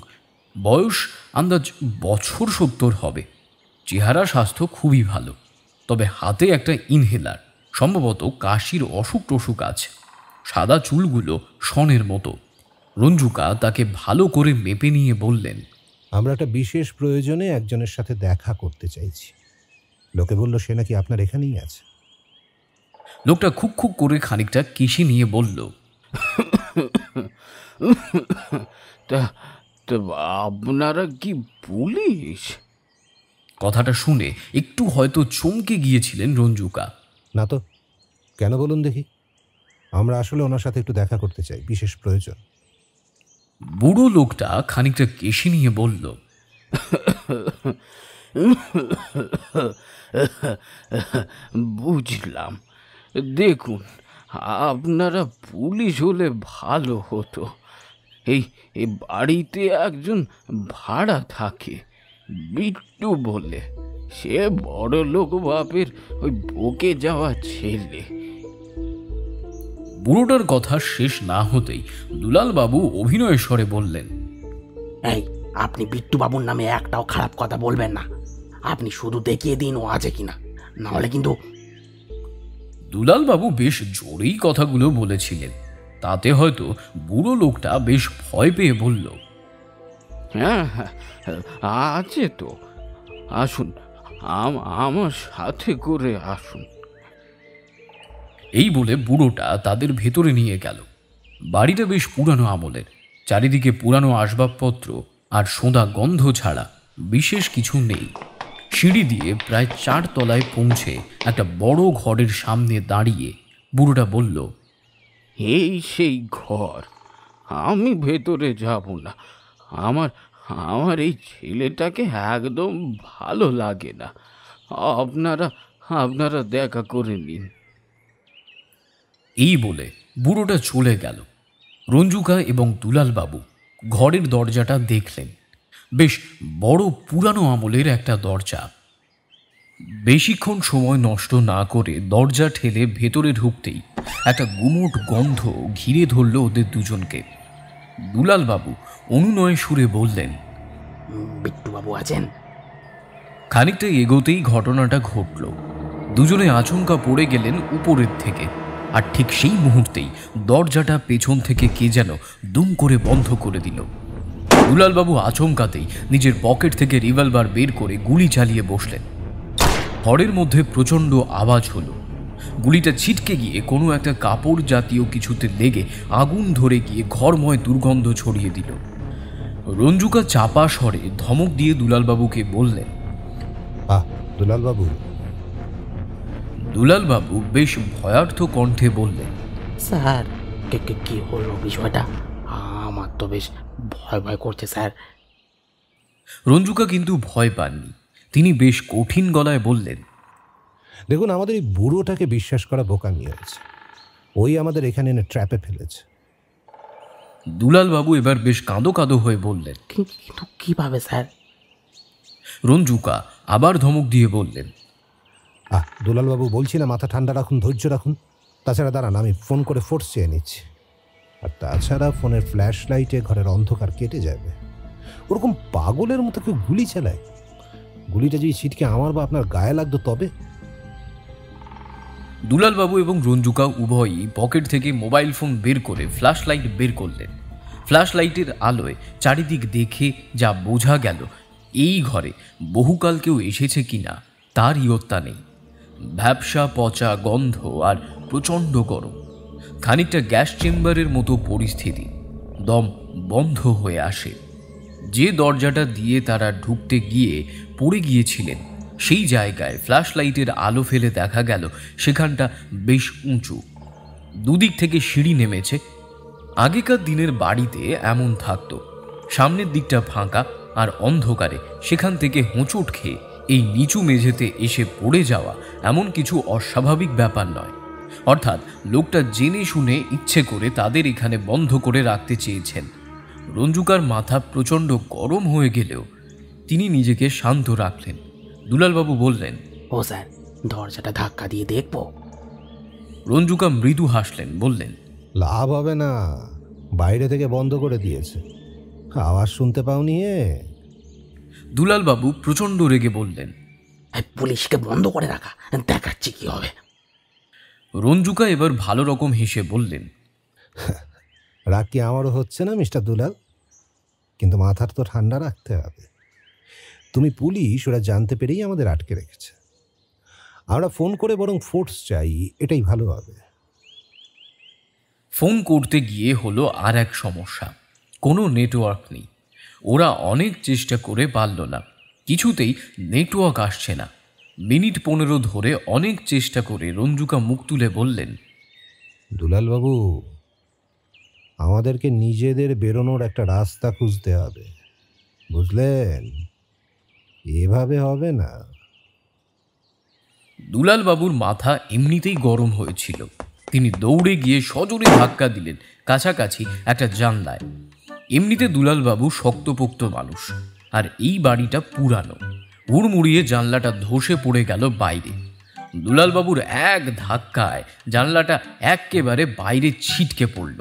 বয়স আন্দাজ বছর 70 হবে। চেহারা স্বাস্থ্য খুবই ভালো, তবে হাতে একটা ইনহেলার, সম্ভবত কাশির অসুখ টসুখ আছে। সাদা চুলগুলো শনের মতো। রঞ্জুকা তাকে ভালো করে মেপে নিয়ে বললেন, আমরা একটা বিশেষ প্রয়োজনে একজনের সাথে দেখা করতে চাইছি। লোকে বলল সে নাকি আপনার এখানেই আছে। লোকটা খুক খুক করে খানিকটা কেশি নিয়ে বলল, তা আপনারা কি পুলিশ? কথাটা শুনে একটু হয়তো চমকে গিয়েছিলেন রঞ্জুকা। না তো, কেন বলুন দেখি? আমরা আসলে ওনার সাথে একটু দেখা করতে চাই, বিশেষ প্রয়োজন। বুড়ো লোকটা খানিকটা কেশি নিয়ে বলল, বুঝলাম। দেখুন, আপনারা পুলিশ হলে ভালো হতো। এই বাড়িতে একজন ভাড়া থাকে, বিট্টু বলে। সে বড় লোক বাপের ওই বকে যাওয়া ছেলে। বুড়োটার কথা শেষ না হতেই দুলালবাবু অভিনয় স্বরে বললেন, এই, আপনি বিট্টু বাবুর নামে একটাও খারাপ কথা বলবেন না। আপনি শুধু দেখিয়ে দিন ও আছে কিনা, না হলে কিন্তু। দুলালবাবু বেশ জোরেই কথাগুলো বলেছিলেন, তাতে হয়তো বুড়ো লোকটা বেশ ভয় পেয়ে বলল, হ্যাঁ হ্যাঁ, আছে তো, আসুন, আমার সাথে করে আসুন। এই বলে বুড়োটা তাদের ভেতরে নিয়ে গেল। বাড়িটা বেশ পুরানো আমলের, চারিদিকে পুরানো আসবাবপত্র আর সোঁদা গন্ধ ছাড়া বিশেষ কিছু নেই। সিঁড়ি দিয়ে প্রায় 4 তলায় পৌঁছে একটা বড় ঘরের সামনে দাঁড়িয়ে বুড়োটা বলল, এই সেই ঘর। আমি ভেতরে যাব না। আমার আমার এই ছেলেটাকে একদম ভালো লাগে না। আপনারা আপনারা দেখা করে নিন। এই বলে বুড়োটা চলে গেল। রঞ্জুকা এবং দুলালবাবু ঘরের দরজাটা দেখলেন। বেশ বড় পুরানো আমলের একটা দরজা। বেশিক্ষণ সময় নষ্ট না করে দরজা ঠেলে ভেতরে ঢুকতেই একটা গুমোট গন্ধ ঘিরে ধরল ওদের দুজনকে। দুলালবাবু অনুনয় সুরে বললেন, বিট্টুবাবু আছেন? খানিকটা এগোতেই ঘটনাটা ঘটল। দুজনে আচমকা পড়ে গেলেন উপরের থেকে, আর ঠিক সেই মুহূর্তেই দরজাটা পেছন থেকে কে যেন দুম করে বন্ধ করে দিল। দুলালবাবু আচমকাতেই নিজের পকেট থেকে রিভলভার বের করে গুলি চালিয়ে বসলেন। ঘরের মধ্যে প্রচণ্ড আওয়াজ হলো। গুলিটা ছিটকে গিয়ে কোনো একটা কাপড় জাতীয় কিছুতে লেগে আগুন ধরে গিয়ে ঘরময় দুর্গন্ধ ছড়িয়ে দিল। রঞ্জুকা চাপা স্বরে ধমক দিয়ে দুলালবাবুকে বললেন, দুলালবাবু। দুলালবাবু বেশ ভয়ার্থ কণ্ঠে বললেন, স্যার কি হলো বিষয়টা? আমার তো বেশ ভয় ভয় করছে স্যার। রঞ্জুকা কিন্তু ভয় পাননি। তিনি বেশ কঠিন গলায় বললেন, দেখুন, আমাদের এই বুড়োটাকে বিশ্বাস করা বোকামি হয়েছে। ওই আমাদের এখানে এনে ট্র্যাপে ফেলেছে। দুলালবাবু এবার বেশ কাঁদো কাঁদো হয়ে বললেন, কিন্তু কিভাবে স্যার? রঞ্জুকা আবার ধমক দিয়ে বললেন, দুলালবাবু, বলছি না মাথা ঠান্ডা রাখুন, ধৈর্য রাখুন। তাছাড়া দাঁড়ান, আমি ফোন করে ফোর্স চেয়ে নিচ্ছি। আর তাছাড়া ফোনের ফ্ল্যাশ লাইটে ঘরের অন্ধকার কেটে যাবে। ওরকম পাগলের মতো কেউ গুলি চালায়? গুলিটা যদি ছিটকে আমার বা আপনার গায়ে লাগতো তবে? দুলালবাবু এবং রঞ্জুকা উভয়ই পকেট থেকে মোবাইল ফোন বের করে ফ্ল্যাশ লাইট বের করলেন। ফ্ল্যাশ লাইটের আলোয় চারিদিক দেখে যা বোঝা গেল, এই ঘরে বহুকাল কেউ এসেছে কিনা তার ইয়ত্তা নেই। ভ্যাপসা পচা গন্ধ আর প্রচণ্ড গরম। খানিকটা গ্যাস চেম্বারের মতো পরিস্থিতি। দম বন্ধ হয়ে আসে। যে দরজাটা দিয়ে তারা ঢুকতে গিয়ে পড়ে গিয়েছিলেন, সেই জায়গায় ফ্ল্যাশ লাইটের আলো ফেলে দেখা গেল সেখানটা বেশ উঁচু। দুদিক থেকে সিঁড়ি নেমেছে। আগেকার দিনের বাড়িতে এমন থাকতো। সামনের দিকটা ফাঁকা আর অন্ধকারে সেখান থেকে হোঁচট খেয়ে এই নিচু মেঝেতে এসে পড়ে যাওয়া এমন কিছু অস্বাভাবিক ব্যাপার নয়। অর্থাৎ লোকটা জেনে শুনে ইচ্ছে করে তাদের এখানে বন্ধ করে রাখতে চেয়েছেন। রঞ্জুকার মাথা প্রচণ্ড গরম হয়ে গেলেও তিনি নিজেকে শান্ত রাখলেন। দুলালবাবু বললেন, ও স্যার, দরজাটা ধাক্কা দিয়ে দেখবো? রঞ্জুকা মৃদু হাসলেন, বললেন, লাভ হবে না, বাইরে থেকে বন্ধ করে দিয়েছে। আওয়াজ শুনতে পাওনি? দুলালবাবু প্রচণ্ড রেগে বললেন, পুলিশকে বন্ধ করে রাখা, দেখাচ্ছি কি হবে। রঞ্জুকা এবার ভালো রকম হেসে বললেন, রাগ কি আমারও হচ্ছে না মিস্টার দুলাল? কিন্তু মাথার তো ঠান্ডা রাখতে হবে। তুমি পুলিশ, ওরা জানতে পেরেই আমাদের আটকে রেখেছে। আমরা ফোন করে বরং ফোর্স চাই, এটাই ভালো হবে। ফোন করতে গিয়ে হলো আর এক সমস্যা, কোনো নেটওয়ার্ক নেই। ওরা অনেক চেষ্টা করে পারল না, কিছুতেই নেটওয়ার্ক আসছে না। মিনিট 15 ধরে অনেক চেষ্টা করে রঞ্জুকা মুখ তুলে বললেন, দুলালবাবু, আমাদেরকে নিজেদের বেরোনোর একটা রাস্তা খুঁজতে হবে, বুঝলেন? এভাবে হবে না। দুলালবাবুর মাথা এমনিতেই গরম হয়েছিল। তিনি দৌড়ে গিয়ে সজোরে ধাক্কা দিলেন কাছাকাছি একটা জানলায়। এমনিতে দুলালবাবু শক্তপোক্ত মানুষ, আর এই বাড়িটা পুরানো। হুড়মুড়িয়ে জানলাটা ধসে পড়ে গেল বাইরে। দুলালবাবুর এক ধাক্কায় জানলাটা একেবারে বাইরে ছিটকে পড়ল।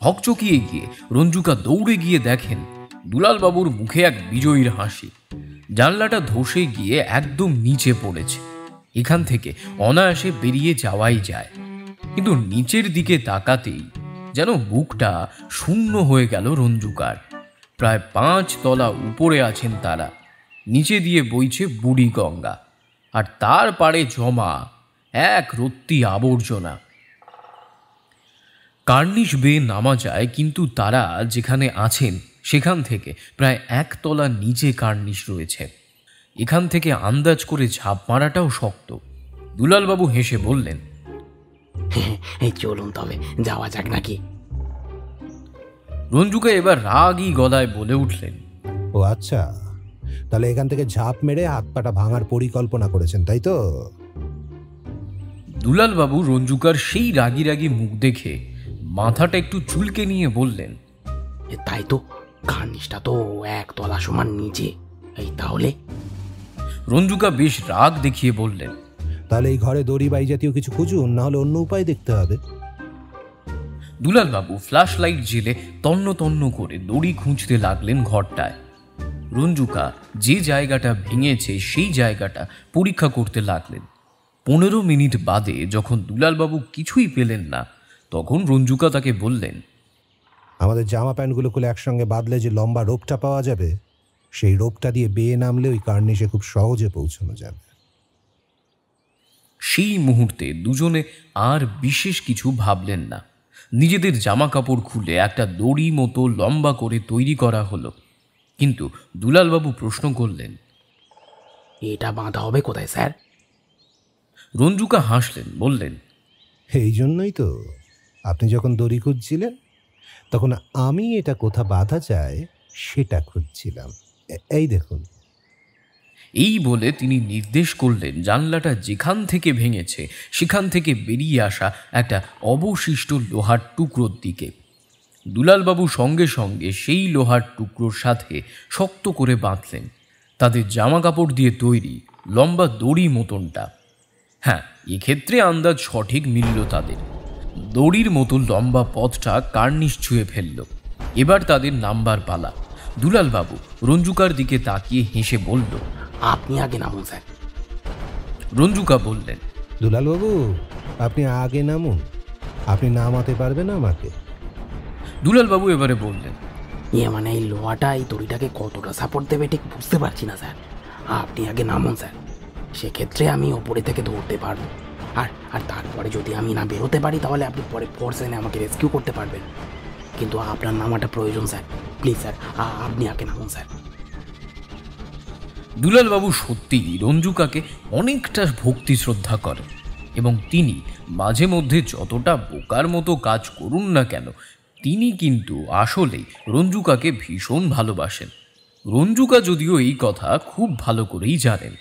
হকচকিয়ে গিয়ে রঞ্জুকা দৌড়ে গিয়ে দেখেন দুলালবাবুর মুখে এক বিজয়ীর হাসি। জানলাটা ধসে গিয়ে একদম নিচে পড়েছে। এখান থেকে অনায়াসে বেরিয়ে যাওয়াই যায়, কিন্তু নিচের দিকে তাকাতেই যেন বুকটা শূন্য হয়ে গেল রঞ্জুকার। প্রায় 5 তলা উপরে আছেন তারা। নিচে দিয়ে বইছে বুড়ি গঙ্গা, আর তার পাড়ে জমা এক রত্তি আবর্জনা। কার্নিশ বে নামা যায়, কিন্তু তারা যেখানে আছেন সেখান থেকে প্রায় 1 তলা নিচে কার্নিশ রয়েছে। এখান থেকে আন্দাজ করে ঝাঁপ মারাটাও শক্ত। দুলালবাবু হেসে বললেন, এই চলুন তবে যাওয়া যাক নাকি। রঞ্জুকা এবার রাগী গলায় বলে উঠলেন, ও আচ্ছা, তাহলে এখান থেকে ঝাঁপ মেরে হাত পাটা ভাঙার পরিকল্পনা করেছেন, তাই তো? দুলালবাবু রঞ্জুকার সেই রাগী রাগী মুখ দেখে মাথাটা একটু চুলকে নিয়ে বললেন, তাই তো, কার্নিশটা তো 1 তলা সমান নিচে। এই তাহলে? রঞ্জুকা বেশ রাগ দেখিয়ে বললেন, তাহলে এই ঘরে দড়ি বাই জাতীয় কিছু খুঁজুন, না হলে অন্য উপায় দেখতে হবে। দুলালবাবু ফ্ল্যাশ লাইট জেলে তন্ন তন্ন করে দড়ি খুঁজতে লাগলেন ঘরটায়। রঞ্জুকা যে জায়গাটা ভেঙেছে সেই জায়গাটা পরীক্ষা করতে লাগলেন। 15 মিনিট বাদে যখন দুলালবাবু কিছুই পেলেন না, তখন রঞ্জুকা তাকে বললেন, আমাদের জামা প্যান্টগুলো খুলে একসঙ্গে বাঁধলে যে লম্বা রোপটা পাওয়া যাবে, সেই রোপটা দিয়ে বেয়ে নামলে ওই কার্নিশে খুব সহজে পৌঁছানো যাবে। সেই মুহূর্তে দুজনে আর বিশেষ কিছু ভাবলেন না। নিজেদের জামা কাপড় খুলে একটা দড়ি মতো লম্বা করে তৈরি করা হলো। কিন্তু দুলালবাবু প্রশ্ন করলেন, এটা বাঁধা হবে কোথায় স্যার? রঞ্জুকা হাসলেন, বললেন, এই জন্যই তো আপনি যখন দড়ি খুঁজছিলেন, তখন আমি এটা কোথা বাঁধা যায় সেটা খুঁজছিলাম। এই দেখুন। এই বলে তিনি নির্দেশ করলেন জানলাটা যেখান থেকে ভেঙেছে সেখান থেকে বেরিয়ে আসা একটা অবশিষ্ট লোহার টুকরোর দিকে। দুলালবাবু সঙ্গে সঙ্গে সেই লোহার টুকরোর সাথে শক্ত করে বাঁধলেন তাদের জামা কাপড় দিয়ে তৈরি লম্বা দড়ি মতনটা। হ্যাঁ, এক্ষেত্রে আন্দাজ সঠিক মিলল তাদের। দড়ির মতো লম্বা পথটা কার্নিশ ছুঁয়ে ফেলল। এবার তাদের নাম্বার পালা। দুলালবাবু রঞ্জুকার দিকে তাকিয়ে হেসে বলল, আপনি আগে নামুন স্যার। রঞ্জুকা বললেন, দুলালবাবু আপনি আগে নামুন, আপনি নামাতে পারবেন আমাকে? দুলালবাবু এবারে বললেন, মানে এই লোহাটা এই দড়িটাকে কতটা সাপোর্ট দেবে ঠিক বুঝতে পারছি না স্যার। আপনি আগে নামুন স্যার, সেক্ষেত্রে আমি ওপরে থেকে ধরতে পারবো। আর তারপরে যদি আমি না বেরোতে পারি তাহলে আপনি পরে ফোর্স এনে আমাকে রেস্কিউ করতে পারবেন। কিন্তু আপনার নামাটা প্রয়োজন স্যার, প্লিজ স্যার, আপনি আগে নামুন স্যার। দুলালবাবু সত্যিই রঞ্জুকাকে অনেকটা ভক্তি শ্রদ্ধা করেন এবং তিনি মাঝে মধ্যে যতটা বোকার মতো কাজ করুন না কেন, তিনি কিন্তু আসলেই রঞ্জুকাকে ভীষণ ভালোবাসেন। রঞ্জুকা যদিও এই কথা খুব ভালো করেই জানেন,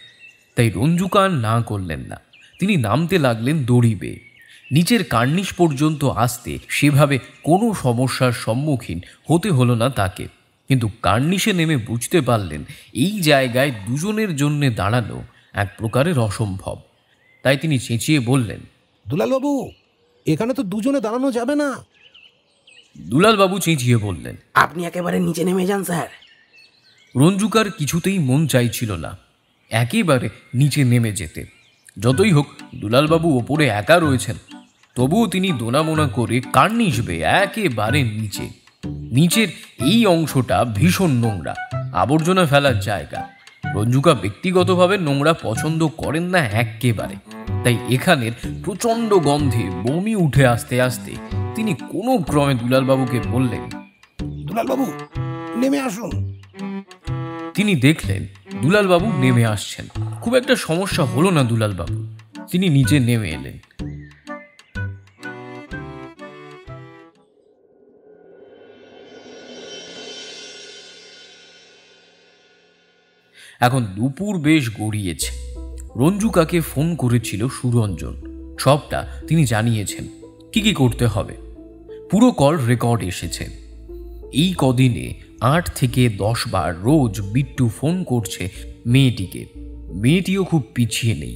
তাই রঞ্জুকা না করলেন না। তিনি নামতে লাগলেন দড়ি বেয়ে। নিচের কার্নিশ পর্যন্ত আসতে সেভাবে কোনো সমস্যার সম্মুখীন হতে হলো না তাকে। কিন্তু কার্নিশে নেমে বুঝতে পারলেন এই জায়গায় দুজনের জন্যে দাঁড়ানো এক প্রকারের অসম্ভব। তাই তিনি চেঁচিয়ে বললেন, দুলালবাবু এখানে তো দুজনে দাঁড়ানো যাবে না। দুলালবাবু চেঁচিয়ে বললেন, আপনি একেবারে নিচে নেমে যান স্যার। রঞ্জুকার কিছুতেই মন চাইছিল না একেবারে নিচে নেমে যেতে। যতই হোক দুলালবাবু ওপরে একা রয়েছেন, তবুও তিনি দোনামোনা করে কার্নিশ বেয়ে একেবারে নিচে। নিচের এই অংশটা ভীষণ নোংরা, আবর্জনা ফেলার জায়গা। রঞ্জুকা ব্যক্তিগতভাবে নোংরা পছন্দ করেন না একেবারে, তাই এখানের প্রচণ্ড গন্ধে বমি উঠে আসতে আসতে তিনি কোনো ক্রমে দুলালবাবুকে বললেন, দুলালবাবু নেমে আসুন। তিনি দেখলেন দুলালবাবু নেমে আসছেন। খুব একটা সমস্যা হলো না দুলালবাবু, তিনি নিচে নেমে এলেন। এখন দুপুর বেশ গড়িয়েছে। রঞ্জুকাকে ফোন করেছিল সুরঞ্জন, সবটা তিনি জানিয়েছেন কি কি করতে হবে। পুরো কল রেকর্ড এসেছে। এই কদিনে 8 থেকে 10 বার রোজ বিট্টু ফোন করছে মেয়েটিকে। মেয়েটিও খুব পিছিয়ে নেই।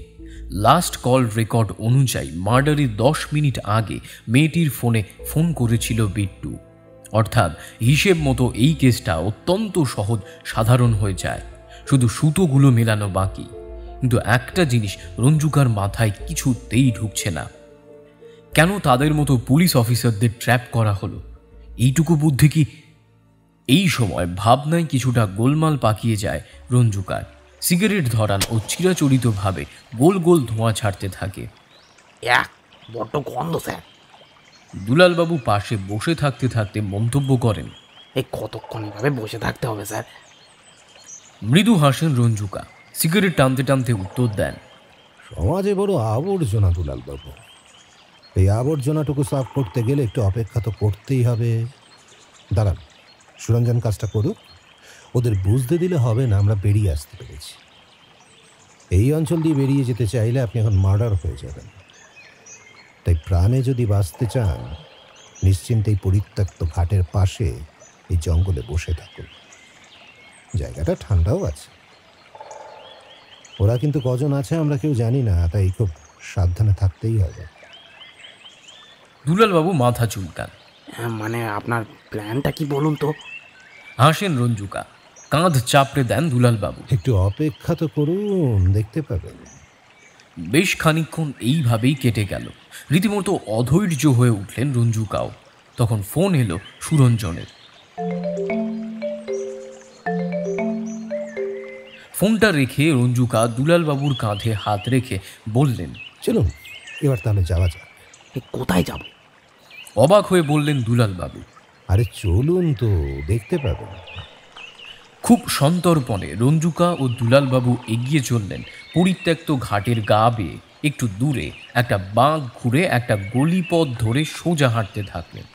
লাস্ট কল রেকর্ড অনুযায়ী মার্ডারের 10 মিনিট আগে মেয়েটির ফোনে ফোন করেছিল বিট্টু। অর্থাৎ হিসেব মতো এই কেসটা অত্যন্ত সহজ সাধারণ হয়ে যায়, শুধু সুতোগুলো মেলানো বাকি। কিন্তু একটা জিনিস রঞ্জুকার মাথায় কিছুতেই ঢুকছে না, কেন তাদের মতো পুলিশ অফিসারদের ট্র্যাপ করা হলো। এইটুকু বুদ্ধি কি? এই সময় ভাবনায় কিছুটা গোলমাল পাকিয়ে যায় রঞ্জুকার। সিগারেট ধরান ও চিরাচরিতভাবে গোল গোল ধোঁয়া ছাড়তে থাকে। বড্ড গন্ধ স্যার। দুলালবাবু পাশে বসে থাকতে থাকতে মন্তব্য করেন, এই কতক্ষণ এভাবে বসে থাকতে হবে স্যার? মৃদু হাসেন রঞ্জুকা, সিগারেট টানতে টানতে উত্তর দেন, সমাজে বড় আবর্জনা দুলালবাবু, এই আবর্জনাটুকু সাফ করতে গেলে একটু অপেক্ষা তো করতেই হবে। দাঁড়ান, সুরঞ্জন কাজটা করুক, ওদের বুঝতে দিলে হবে না আমরা বেরিয়ে আসতে পেরেছি। এই অঞ্চল দিয়ে বেরিয়ে যেতে চাইলে আপনি এখন মার্ডার হয়ে যাবেন। তাই প্রাণে যদি বাঁচতে চান, নিশ্চিন্তে এই পরিত্যক্ত ঘাটের পাশে এই জঙ্গলে বসে থাকুন। জায়গাটা ঠান্ডাও আছে। ওরা কিন্তু কজন আছে আমরা কেউ জানি না, তাই খুব সাবধানে থাকতেই হবে। দুলালবাবু মাথা চুলকান। মানে আপনার প্ল্যানটা কি বলুন তো? হাসেন রঞ্জুকা, কাঁধ চাপড়ে দেন দুলালবাবু। একটু অপেক্ষা তো করুন, দেখতে পাবেন। বেশ খানিকক্ষণ এইভাবেই কেটে গেল। রীতিমতো অধৈর্য হয়ে উঠলেন রঞ্জুকাও। তখন ফোন এলো সুরঞ্জনের। ফোনটা রেখে রঞ্জুকা দুলালবাবুর কাঁধে হাত রেখে বললেন, চলুন এবার তাহলে যাওয়া যাক। কোথায় যাব? অবাক হয়ে বললেন দুলালবাবু। আরে চলুন তো, দেখতে পাবেন। খুব সন্তর্পণে রঞ্জুকা ও দুলালবাবু এগিয়ে চললেন পরিত্যক্ত ঘাটের গা বেয়ে। একটু দূরে একটা বাঁক ঘুরে একটা গলিপথ ধরে সোজা হাঁটতে থাকলেন।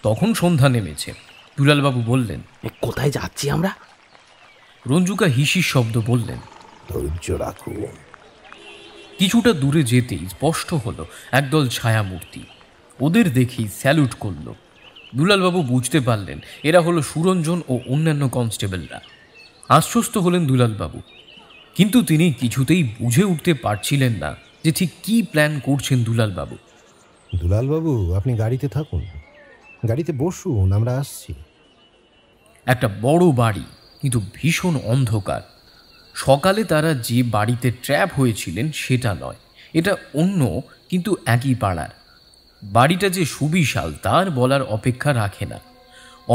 তখন সন্ধ্যা নেমেছে। দুলালবাবু বললেন, কোথায় যাচ্ছি আমরা? রঞ্জুকা হিসির শব্দ বললেন, ধৈর্য রাখুন। কিছুটা দূরে যেতেই স্পষ্ট হলো একদল ছায়ামূর্তি। ওদের দেখেই স্যালুট করল। দুলালবাবু বুঝতে পারলেন এরা হলো সুরঞ্জন ও অন্যান্য কনস্টেবলরা। আশ্বস্ত হলেন দুলালবাবু, কিন্তু তিনি কিছুতেই বুঝে উঠতে পারছিলেন না যে ঠিক কী প্ল্যান করছেন দুলালবাবু। দুলালবাবু, আপনি গাড়িতে থাকুন, গাড়িতে বসুন, আমরা আসছি। একটা বড় বাড়ি, কিন্তু ভীষণ অন্ধকার। সকালে তারা যে বাড়িতে ট্র্যাপ হয়েছিলেন সেটা নয়, এটা অন্য কিন্তু একই পাড়ার। বাড়িটা যে সুবিশাল তার বলার অপেক্ষা রাখে না।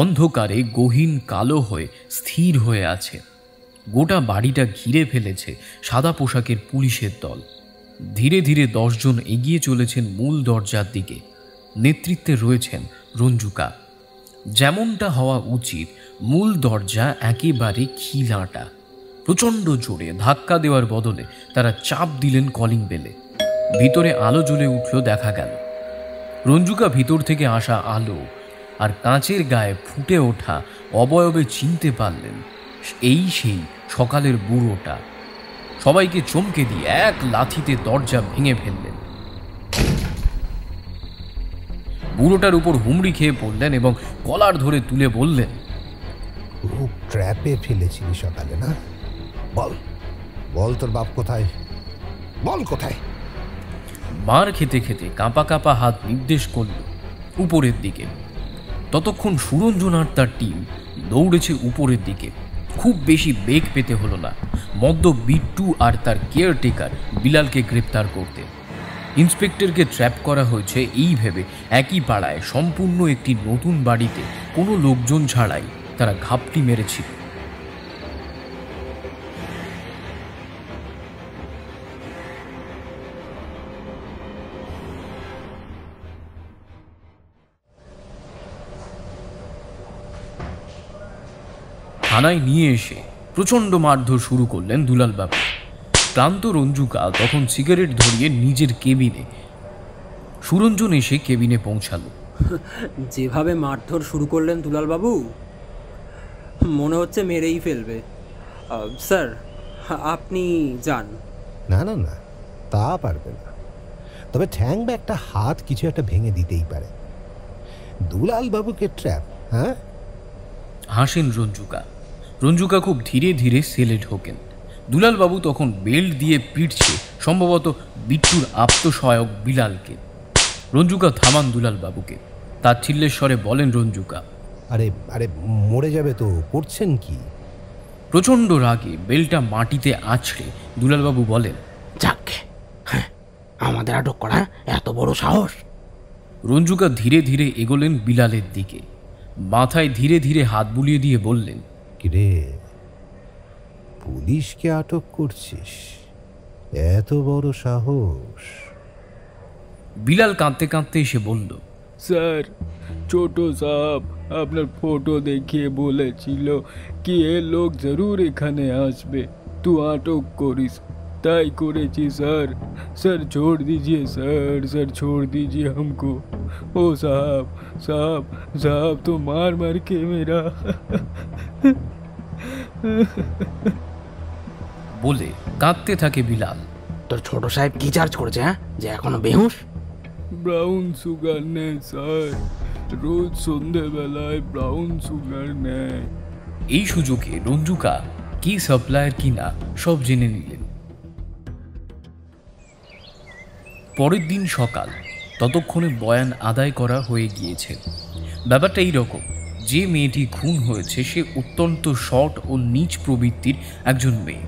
অন্ধকারে গহীন কালো হয়ে স্থির হয়ে আছে। গোটা বাড়িটা ঘিরে ফেলেছে সাদা পোশাকের পুলিশের দল। ধীরে ধীরে 10 জন এগিয়ে চলেছেন মূল দরজার দিকে। নেতৃত্বে রয়েছেন রঞ্জুকা। যেমনটা হওয়া উচিত, মূল দরজা একেবারে খিলাঁটা। প্রচণ্ড জোরে ধাক্কা দেওয়ার বদলে তারা চাপ দিলেন কলিং বেলে। ভিতরে আলো জ্বলে উঠল, দেখা গেল। রঞ্জুকা ভিতর থেকে আসা আলো আর কাঁচের গায়ে ফুটে ওঠা অবয়বে চিনতে পারলেন এই সেই সকালের বুড়োটা। সবাইকে চমকে দিয়ে এক লাথিতে দরজা ভেঙে ফেললেন। বুড়োটার উপর হুমড়ি খেয়ে পড়লেন এবং কলার ধরে তুলে বললেন, খুব ট্র্যাপে ফেলেছিলি সকালে না? বল বল, তোর বাপ কোথায়? বল কোথায়? মার খেতে খেতে কাঁপা কাঁপা হাত নির্দেশ করল উপরের দিকে। ততক্ষণ সুরঞ্জন আর তার টিম দৌড়েছে উপরের দিকে। খুব বেশি বেগ পেতে হলো না মদ্য বিট্টু আর তার কেয়ারটেকার বিলালকে গ্রেপ্তার করতে। ইন্সপেক্টরকে ট্র্যাপ করা হয়েছে এই ভেবে একই পাড়ায় সম্পূর্ণ একটি নতুন বাড়িতে কোনো লোকজন ছাড়াই তারা ঘাপটি মেরেছিল। থানায় নিয়ে এসে প্রচণ্ড মারধর শুরু করলেন দুলালবাবু। ক্লান্ত রঞ্জুকা তখন সিগারেট ধরিয়ে নিজের কেবিনে। সুরঞ্জন এসে কেবিনে পৌঁছালো। যেভাবে মারধর শুরু করলেন দুলালবাবু, মনে হচ্ছে মেরেই ফেলবে। স্যার, আপনি যান। না না না, তা পারবে না, তবে ঠ্যাং বা একটা হাত কিছু একটা ভেঙে দিতেই পারে। দুলালবাবুকে ট্র্যাপ? হ্যাঁ, হাসেন রঞ্জুকা। রঞ্জুকা খুব ধীরে ধীরে সেলে ঢোকেন। দুলালবাবু তখন বেল্ট দিয়ে পিটছে সম্ভবত বিট্টুর আত্মসহায়ক বিলালকে। রঞ্জুকা থামান দুলালবাবুকে। তাচ্ছিল্যের স্বরে বলেন রঞ্জুকা, আরে আরে মরে যাবে তো, করছেন কি? প্রচণ্ড রাগে বেলটা মাটিতে আছড়ে দুলালবাবু বলেন, যাক, হ্যাঁ, আমাদের আটক করা এত বড় সাহস! রঞ্জুকা ধীরে ধীরে এগোলেন বিলালের দিকে। মাথায় ধীরে ধীরে হাত বুলিয়ে দিয়ে বললেন, কিরে, পুলিশকে আটক করছিস? এত বড় সাহস? বিলাল কাঁদতে কাঁদতে এসে বলল, স্যার, ছোট সাহেব আপনার ফটো দেখিয়ে বলেছিল কি এ লোক জরুর এখানে আসবে, তুই আটক করিস। তাই করেছি স্যার। স্যার छोड़ दीजिए सर, सर छोड़ दीजिए हमको। ओ साहब साहब साहब तो मार मार के मेरा বলে কাঁদতে থাকে বিলাল। তোর ছোট সাহেব কি চার্জ করেছে, হ্যাঁ, যে এখনো বেহুশ? ব্রাউন সুগার নেয় স্যার, রোজ সন্ধেবেলায় ব্রাউন সুগার নেয়। এই সুযোগে রঞ্জুকা কি সাপ্লায়ার কিনা সব জেনে নিলেন। পরের দিন সকাল, ততক্ষণে বয়ান আদায় করা হয়ে গিয়েছে। ব্যাপারটা এইরকম, যে মেয়েটি খুন হয়েছে সে অত্যন্ত শর্ট ও নীচ প্রবৃত্তির একজন মেয়ে।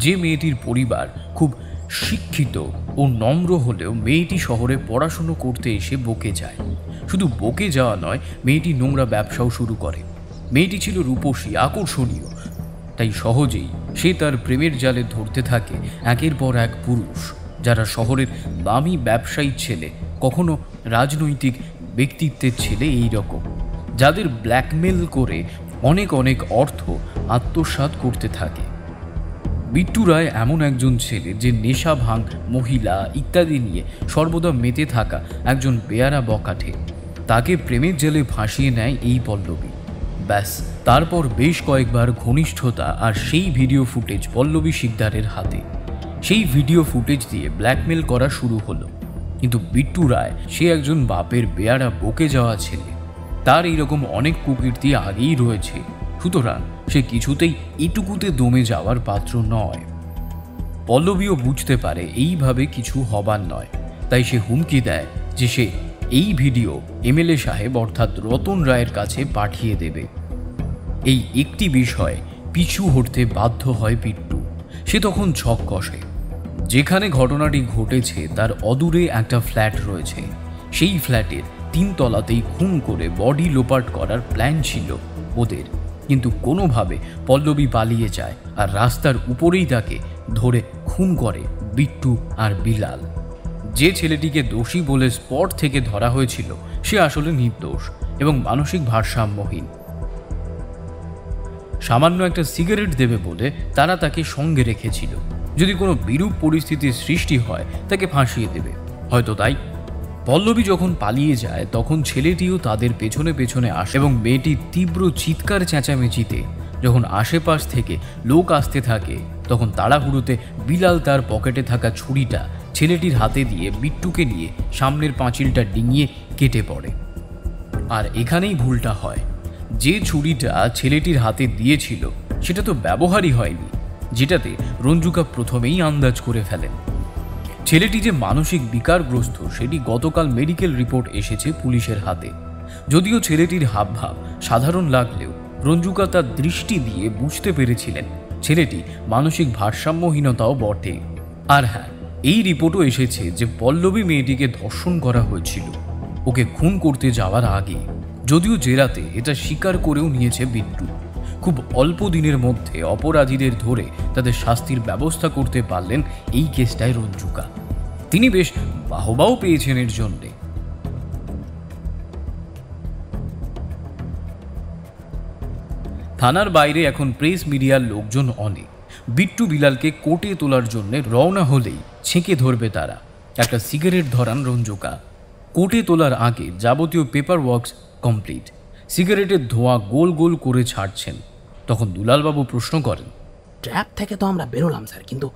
যে মেয়েটির পরিবার খুব শিক্ষিত ও নম্র হলেও মেয়েটি শহরে পড়াশুনো করতে এসে বকে যায়। শুধু বকে যাওয়া নয়, মেয়েটি নোংরা ব্যবসাও শুরু করে। মেয়েটি ছিল রূপসী, আকর্ষণীয়, তাই সহজেই সে তার প্রেমের জালে ধরতে থাকে একের পর এক পুরুষ, যারা শহরের দামি ব্যবসায়ী ছেলে, কখনো রাজনৈতিক ব্যক্তিত্বের ছেলে, এই রকম, যাদের ব্ল্যাকমেল করে অনেক অনেক অর্থ আত্মসাৎ করতে থাকে। বিট্টু রায় এমন একজন ছেলে যে নেশা, ভাঙ, মহিলা ইত্যাদি নিয়ে সর্বদা মেতে থাকা একজন বেয়ারা বকাঠে। তাকে প্রেমের জালে ভাসিয়ে নেয় এই পল্লবী। ব্যাস, তারপর বেশ কয়েকবার ঘনিষ্ঠতা আর সেই ভিডিও ফুটেজ পল্লবী শিকদারের হাতে। সেই ভিডিও ফুটেজ দিয়ে ব্ল্যাকমেল করা শুরু হলো। কিন্তু বিট্টু রায় সে একজন বাপের বেয়ারা বকে যাওয়া ছেলে, তার এইরকম অনেক কুকীর্তি আগেই রয়েছে, সুতরাং সে কিছুতেই এটুকুতে দমে যাওয়ার পাত্র নয়। পল্লবীও বুঝতে পারে এইভাবে কিছু হবার নয়, তাই সে হুমকি দেয় যে সে এই ভিডিও এমএলএ সাহেব অর্থাৎ রতন রায়ের কাছে পাঠিয়ে দেবে। এই একটি বিষয়ে পিছু হটতে বাধ্য হয় বিট্টু। সে তখন ছক কষে। যেখানে ঘটনাটি ঘটেছে তার অদূরে একটা ফ্ল্যাট রয়েছে। সেই ফ্ল্যাটের 3 তলাতেই খুন করে বডি লোপাট করার প্ল্যান ছিল ওদের, কিন্তু কোনোভাবে পল্লবী পালিয়ে যায় আর রাস্তার উপরেই তাকে ধরে খুন করে বিট্টু আর বিলাল। যে ছেলেটিকে দোষী বলে স্পট থেকে ধরা হয়েছিল সে আসলে নির্দোষ এবং মানসিক ভারসাম্যহীন। সামান্য একটা সিগারেট দেবে বলে তারা তাকে সঙ্গে রেখেছিল, যদি কোনো বিরূপ পরিস্থিতির সৃষ্টি হয় তাকে ফাঁসিয়ে দেবে, হয়তো তাই। পল্লবী যখন পালিয়ে যায় তখন ছেলেটিও তাদের পেছনে পেছনে আসে এবং মেয়েটির তীব্র চিৎকার চেঁচামেচিতে যখন আশেপাশ থেকে লোক আসতে থাকে তখন তাড়াহুড়োতে বিলাল তার পকেটে থাকা ছুরিটা ছেলেটির হাতে দিয়ে বিট্টুকে নিয়ে সামনের পাঁচিলটা ডিঙিয়ে কেটে পড়ে। আর এখানেই ভুলটা হয়, যে ছুরিটা ছেলেটির হাতে দিয়েছিল সেটা তো ব্যবহারই হয়নি, যেটাতে রঞ্জুকা প্রথমেই আন্দাজ করে ফেলেন। ছেলেটি যে মানসিক বিকারগ্রস্ত সেটি গতকাল মেডিকেল রিপোর্ট এসেছে পুলিশের হাতে। যদিও ছেলেটির হাবভাব সাধারণ লাগলেও রঞ্জুকা তার দৃষ্টি দিয়ে বুঝতে পেরেছিলেন ছেলেটি মানসিক ভারসাম্যহীনতাও বটে। আর হ্যাঁ, এই রিপোর্টও এসেছে যে পল্লবী মেয়েটিকে ধর্ষণ করা হয়েছিল ওকে খুন করতে যাওয়ার আগে, যদিও জেরাতে এটা স্বীকার করেও নিয়েছে বিট্টু। খুব অল্প দিনের মধ্যে অপরাধীদের ধরে তাদের শাস্তির ব্যবস্থা করতে পারলেন এই কেসটায় রঞ্জুকা। তিনি বেশ বাহবাও পেয়েছেন এর জন্যে। থানার বাইরে এখন প্রেস মিডিয়ার লোকজন অনেক। বিট্টু বিলালকে কোর্টে তোলার জন্য রওনা হলেই ছেঁকে ধরবে তারা। একটা সিগারেট ধরান রঞ্জুকা। কোর্টে তোলার আগে যাবতীয় পেপার ওয়ার্কস কমপ্লিট। সিগারেটের ধোঁয়া গোল গোল করে ছাড়ছেন। তখন দুলালবাবু প্রশ্ন করেন, ট্র্যাপ থেকে তো আমরা বেরোলাম স্যার, কিন্তু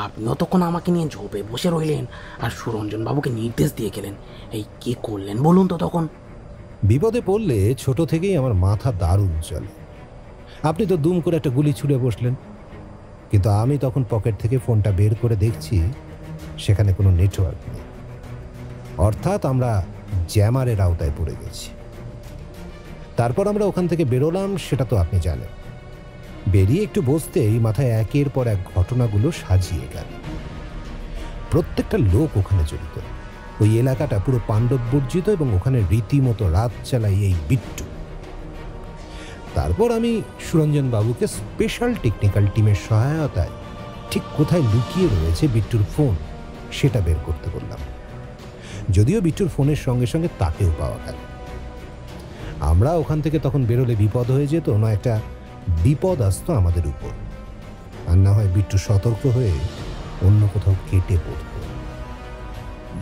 আপনি অতক্ষণ আমাকে নিয়ে ঝোপে বসে রইলেন আর সুরঞ্জন বাবুকে নির্দেশ দিয়ে গেলেন, এই কি করলেন বলুন তো? তখন বিপদে পড়লে ছোট থেকেই আমার মাথা দারুণ চলে। আপনি তো দুম করে একটা গুলি ছুড়ে বসলেন, কিন্তু আমি তখন পকেট থেকে ফোনটা বের করে দেখছি সেখানে কোনো নেটওয়ার্ক নেই, অর্থাৎ আমরা জ্যামারের আওতায় পড়ে গেছি। তারপর আমরা ওখান থেকে বেরোলাম সেটা তো আপনি জানেন। বেরিয়ে একটু বসতেই মাথায় একের পর এক ঘটনাগুলো সাজিয়ে গেল। প্রত্যেকটা লোক ওখানে জড়িত। ওই এলাকাটা পুরো পাণ্ডব বর্জিত এবং ওখানে রীতিমতো রাত চালাই এই বিট্টু। তারপর আমি সুরঞ্জন বাবুকে স্পেশাল টেকনিক্যাল টিমের সহায়তায় ঠিক কোথায় লুকিয়ে রয়েছে বিট্টুর ফোন সেটা বের করতে বললাম। যদিও বিট্টুর ফোনের সঙ্গে সঙ্গে তাকেও পাওয়া গেল। আমরা ওখান থেকে তখন বেরোলে বিপদ হয়ে যেত, না একটা বিপদ আসতো আমাদের উপর, আর না হয় বিট্টু সতর্ক হয়ে অন্য কোথাও কেটে পড়ত।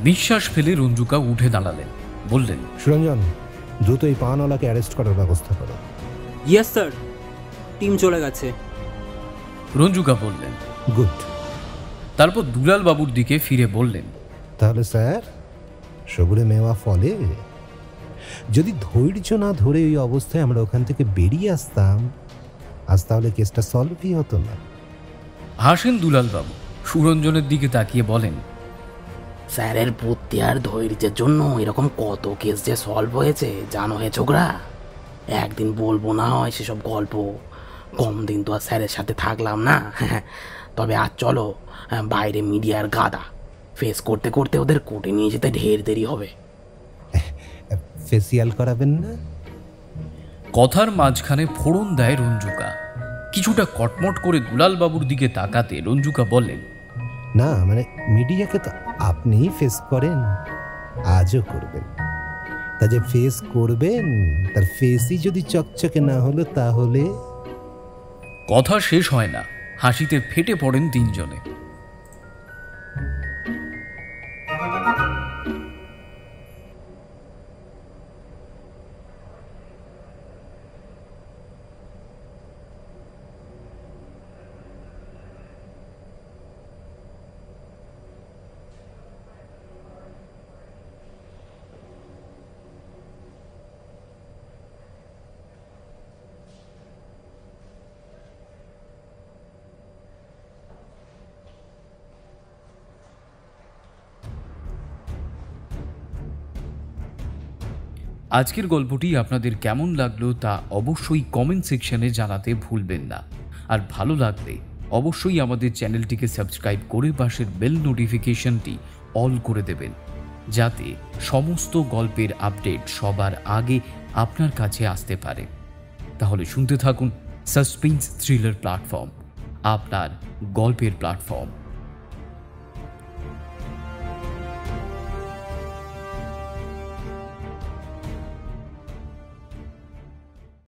নিঃশ্বাস ফেলে রঞ্জুকা উঠে দাঁড়ালেন, বললেন, সুরঞ্জন, দ্রুত এই পানওয়ালাকে অ্যারেস্ট করার ব্যবস্থা করো। ইয়েস স্যার, টিম চলে গেছে। রঞ্জুকা বললেন, গুড। তারপর দুলাল বাবুর দিকে ফিরে বললেন, তাহলে স্যার, সবুরে মেওয়া ফলে। যদি ধৈর্য না ধরে ওই অবস্থায় আমরা ওখান থেকে বেরিয়ে আসতাম, আজ তাহলে কেসটা সলভই হতো না। হাসেন দুলাল বাবু, সুরঞ্জনের দিকে তাকিয়ে বলেন, স্যারের বুদ্ধি আর ধৈর্যের জন্য এরকম কত কেস যে সলভ হয়েছে জানো হে ছোকরা। একদিন বলবো না হয় সেসব গল্প, কম দিন তো আর স্যারের সাথে থাকলাম না। তবে আজ চলো, বাইরে মিডিয়ার গাদা ফেস করতে করতে ওদের কোর্টে নিয়ে যেতে ঢের দেরি হবে। ফেসিয়াল করাবেন না? কথার মাঝখানে ফোড়ন দেয় রঞ্জুকা। কিছুটা কটমট করে দুলাল বাবুর দিকে তাকাতে রঞ্জুকা বলেন, না মানে মিডিয়াকে তো আপনি ফেস করেন, আজও করবেন। তা যে ফেস করবেন তার ফেসই যদি চকচকে না হলো তাহলে। কথা শেষ হয় না, হাসিতে ফেটে পড়েন তিনজনে। আজকের গল্পটি আপনাদের কেমন লাগলো তা অবশ্যই কমেন্ট সেকশনে জানাতে ভুলবেন না। আর ভালো লাগলে অবশ্যই আমাদের চ্যানেলটিকে সাবস্ক্রাইব করে পাশের বেল নোটিফিকেশনটি অল করে দেবেন, যাতে সমস্ত গল্পের আপডেট সবার আগে আপনার কাছে আসতে পারে। তাহলে শুনতে থাকুন সাসপেন্স থ্রিলার প্ল্যাটফর্ম, আপনার গল্পের প্ল্যাটফর্ম।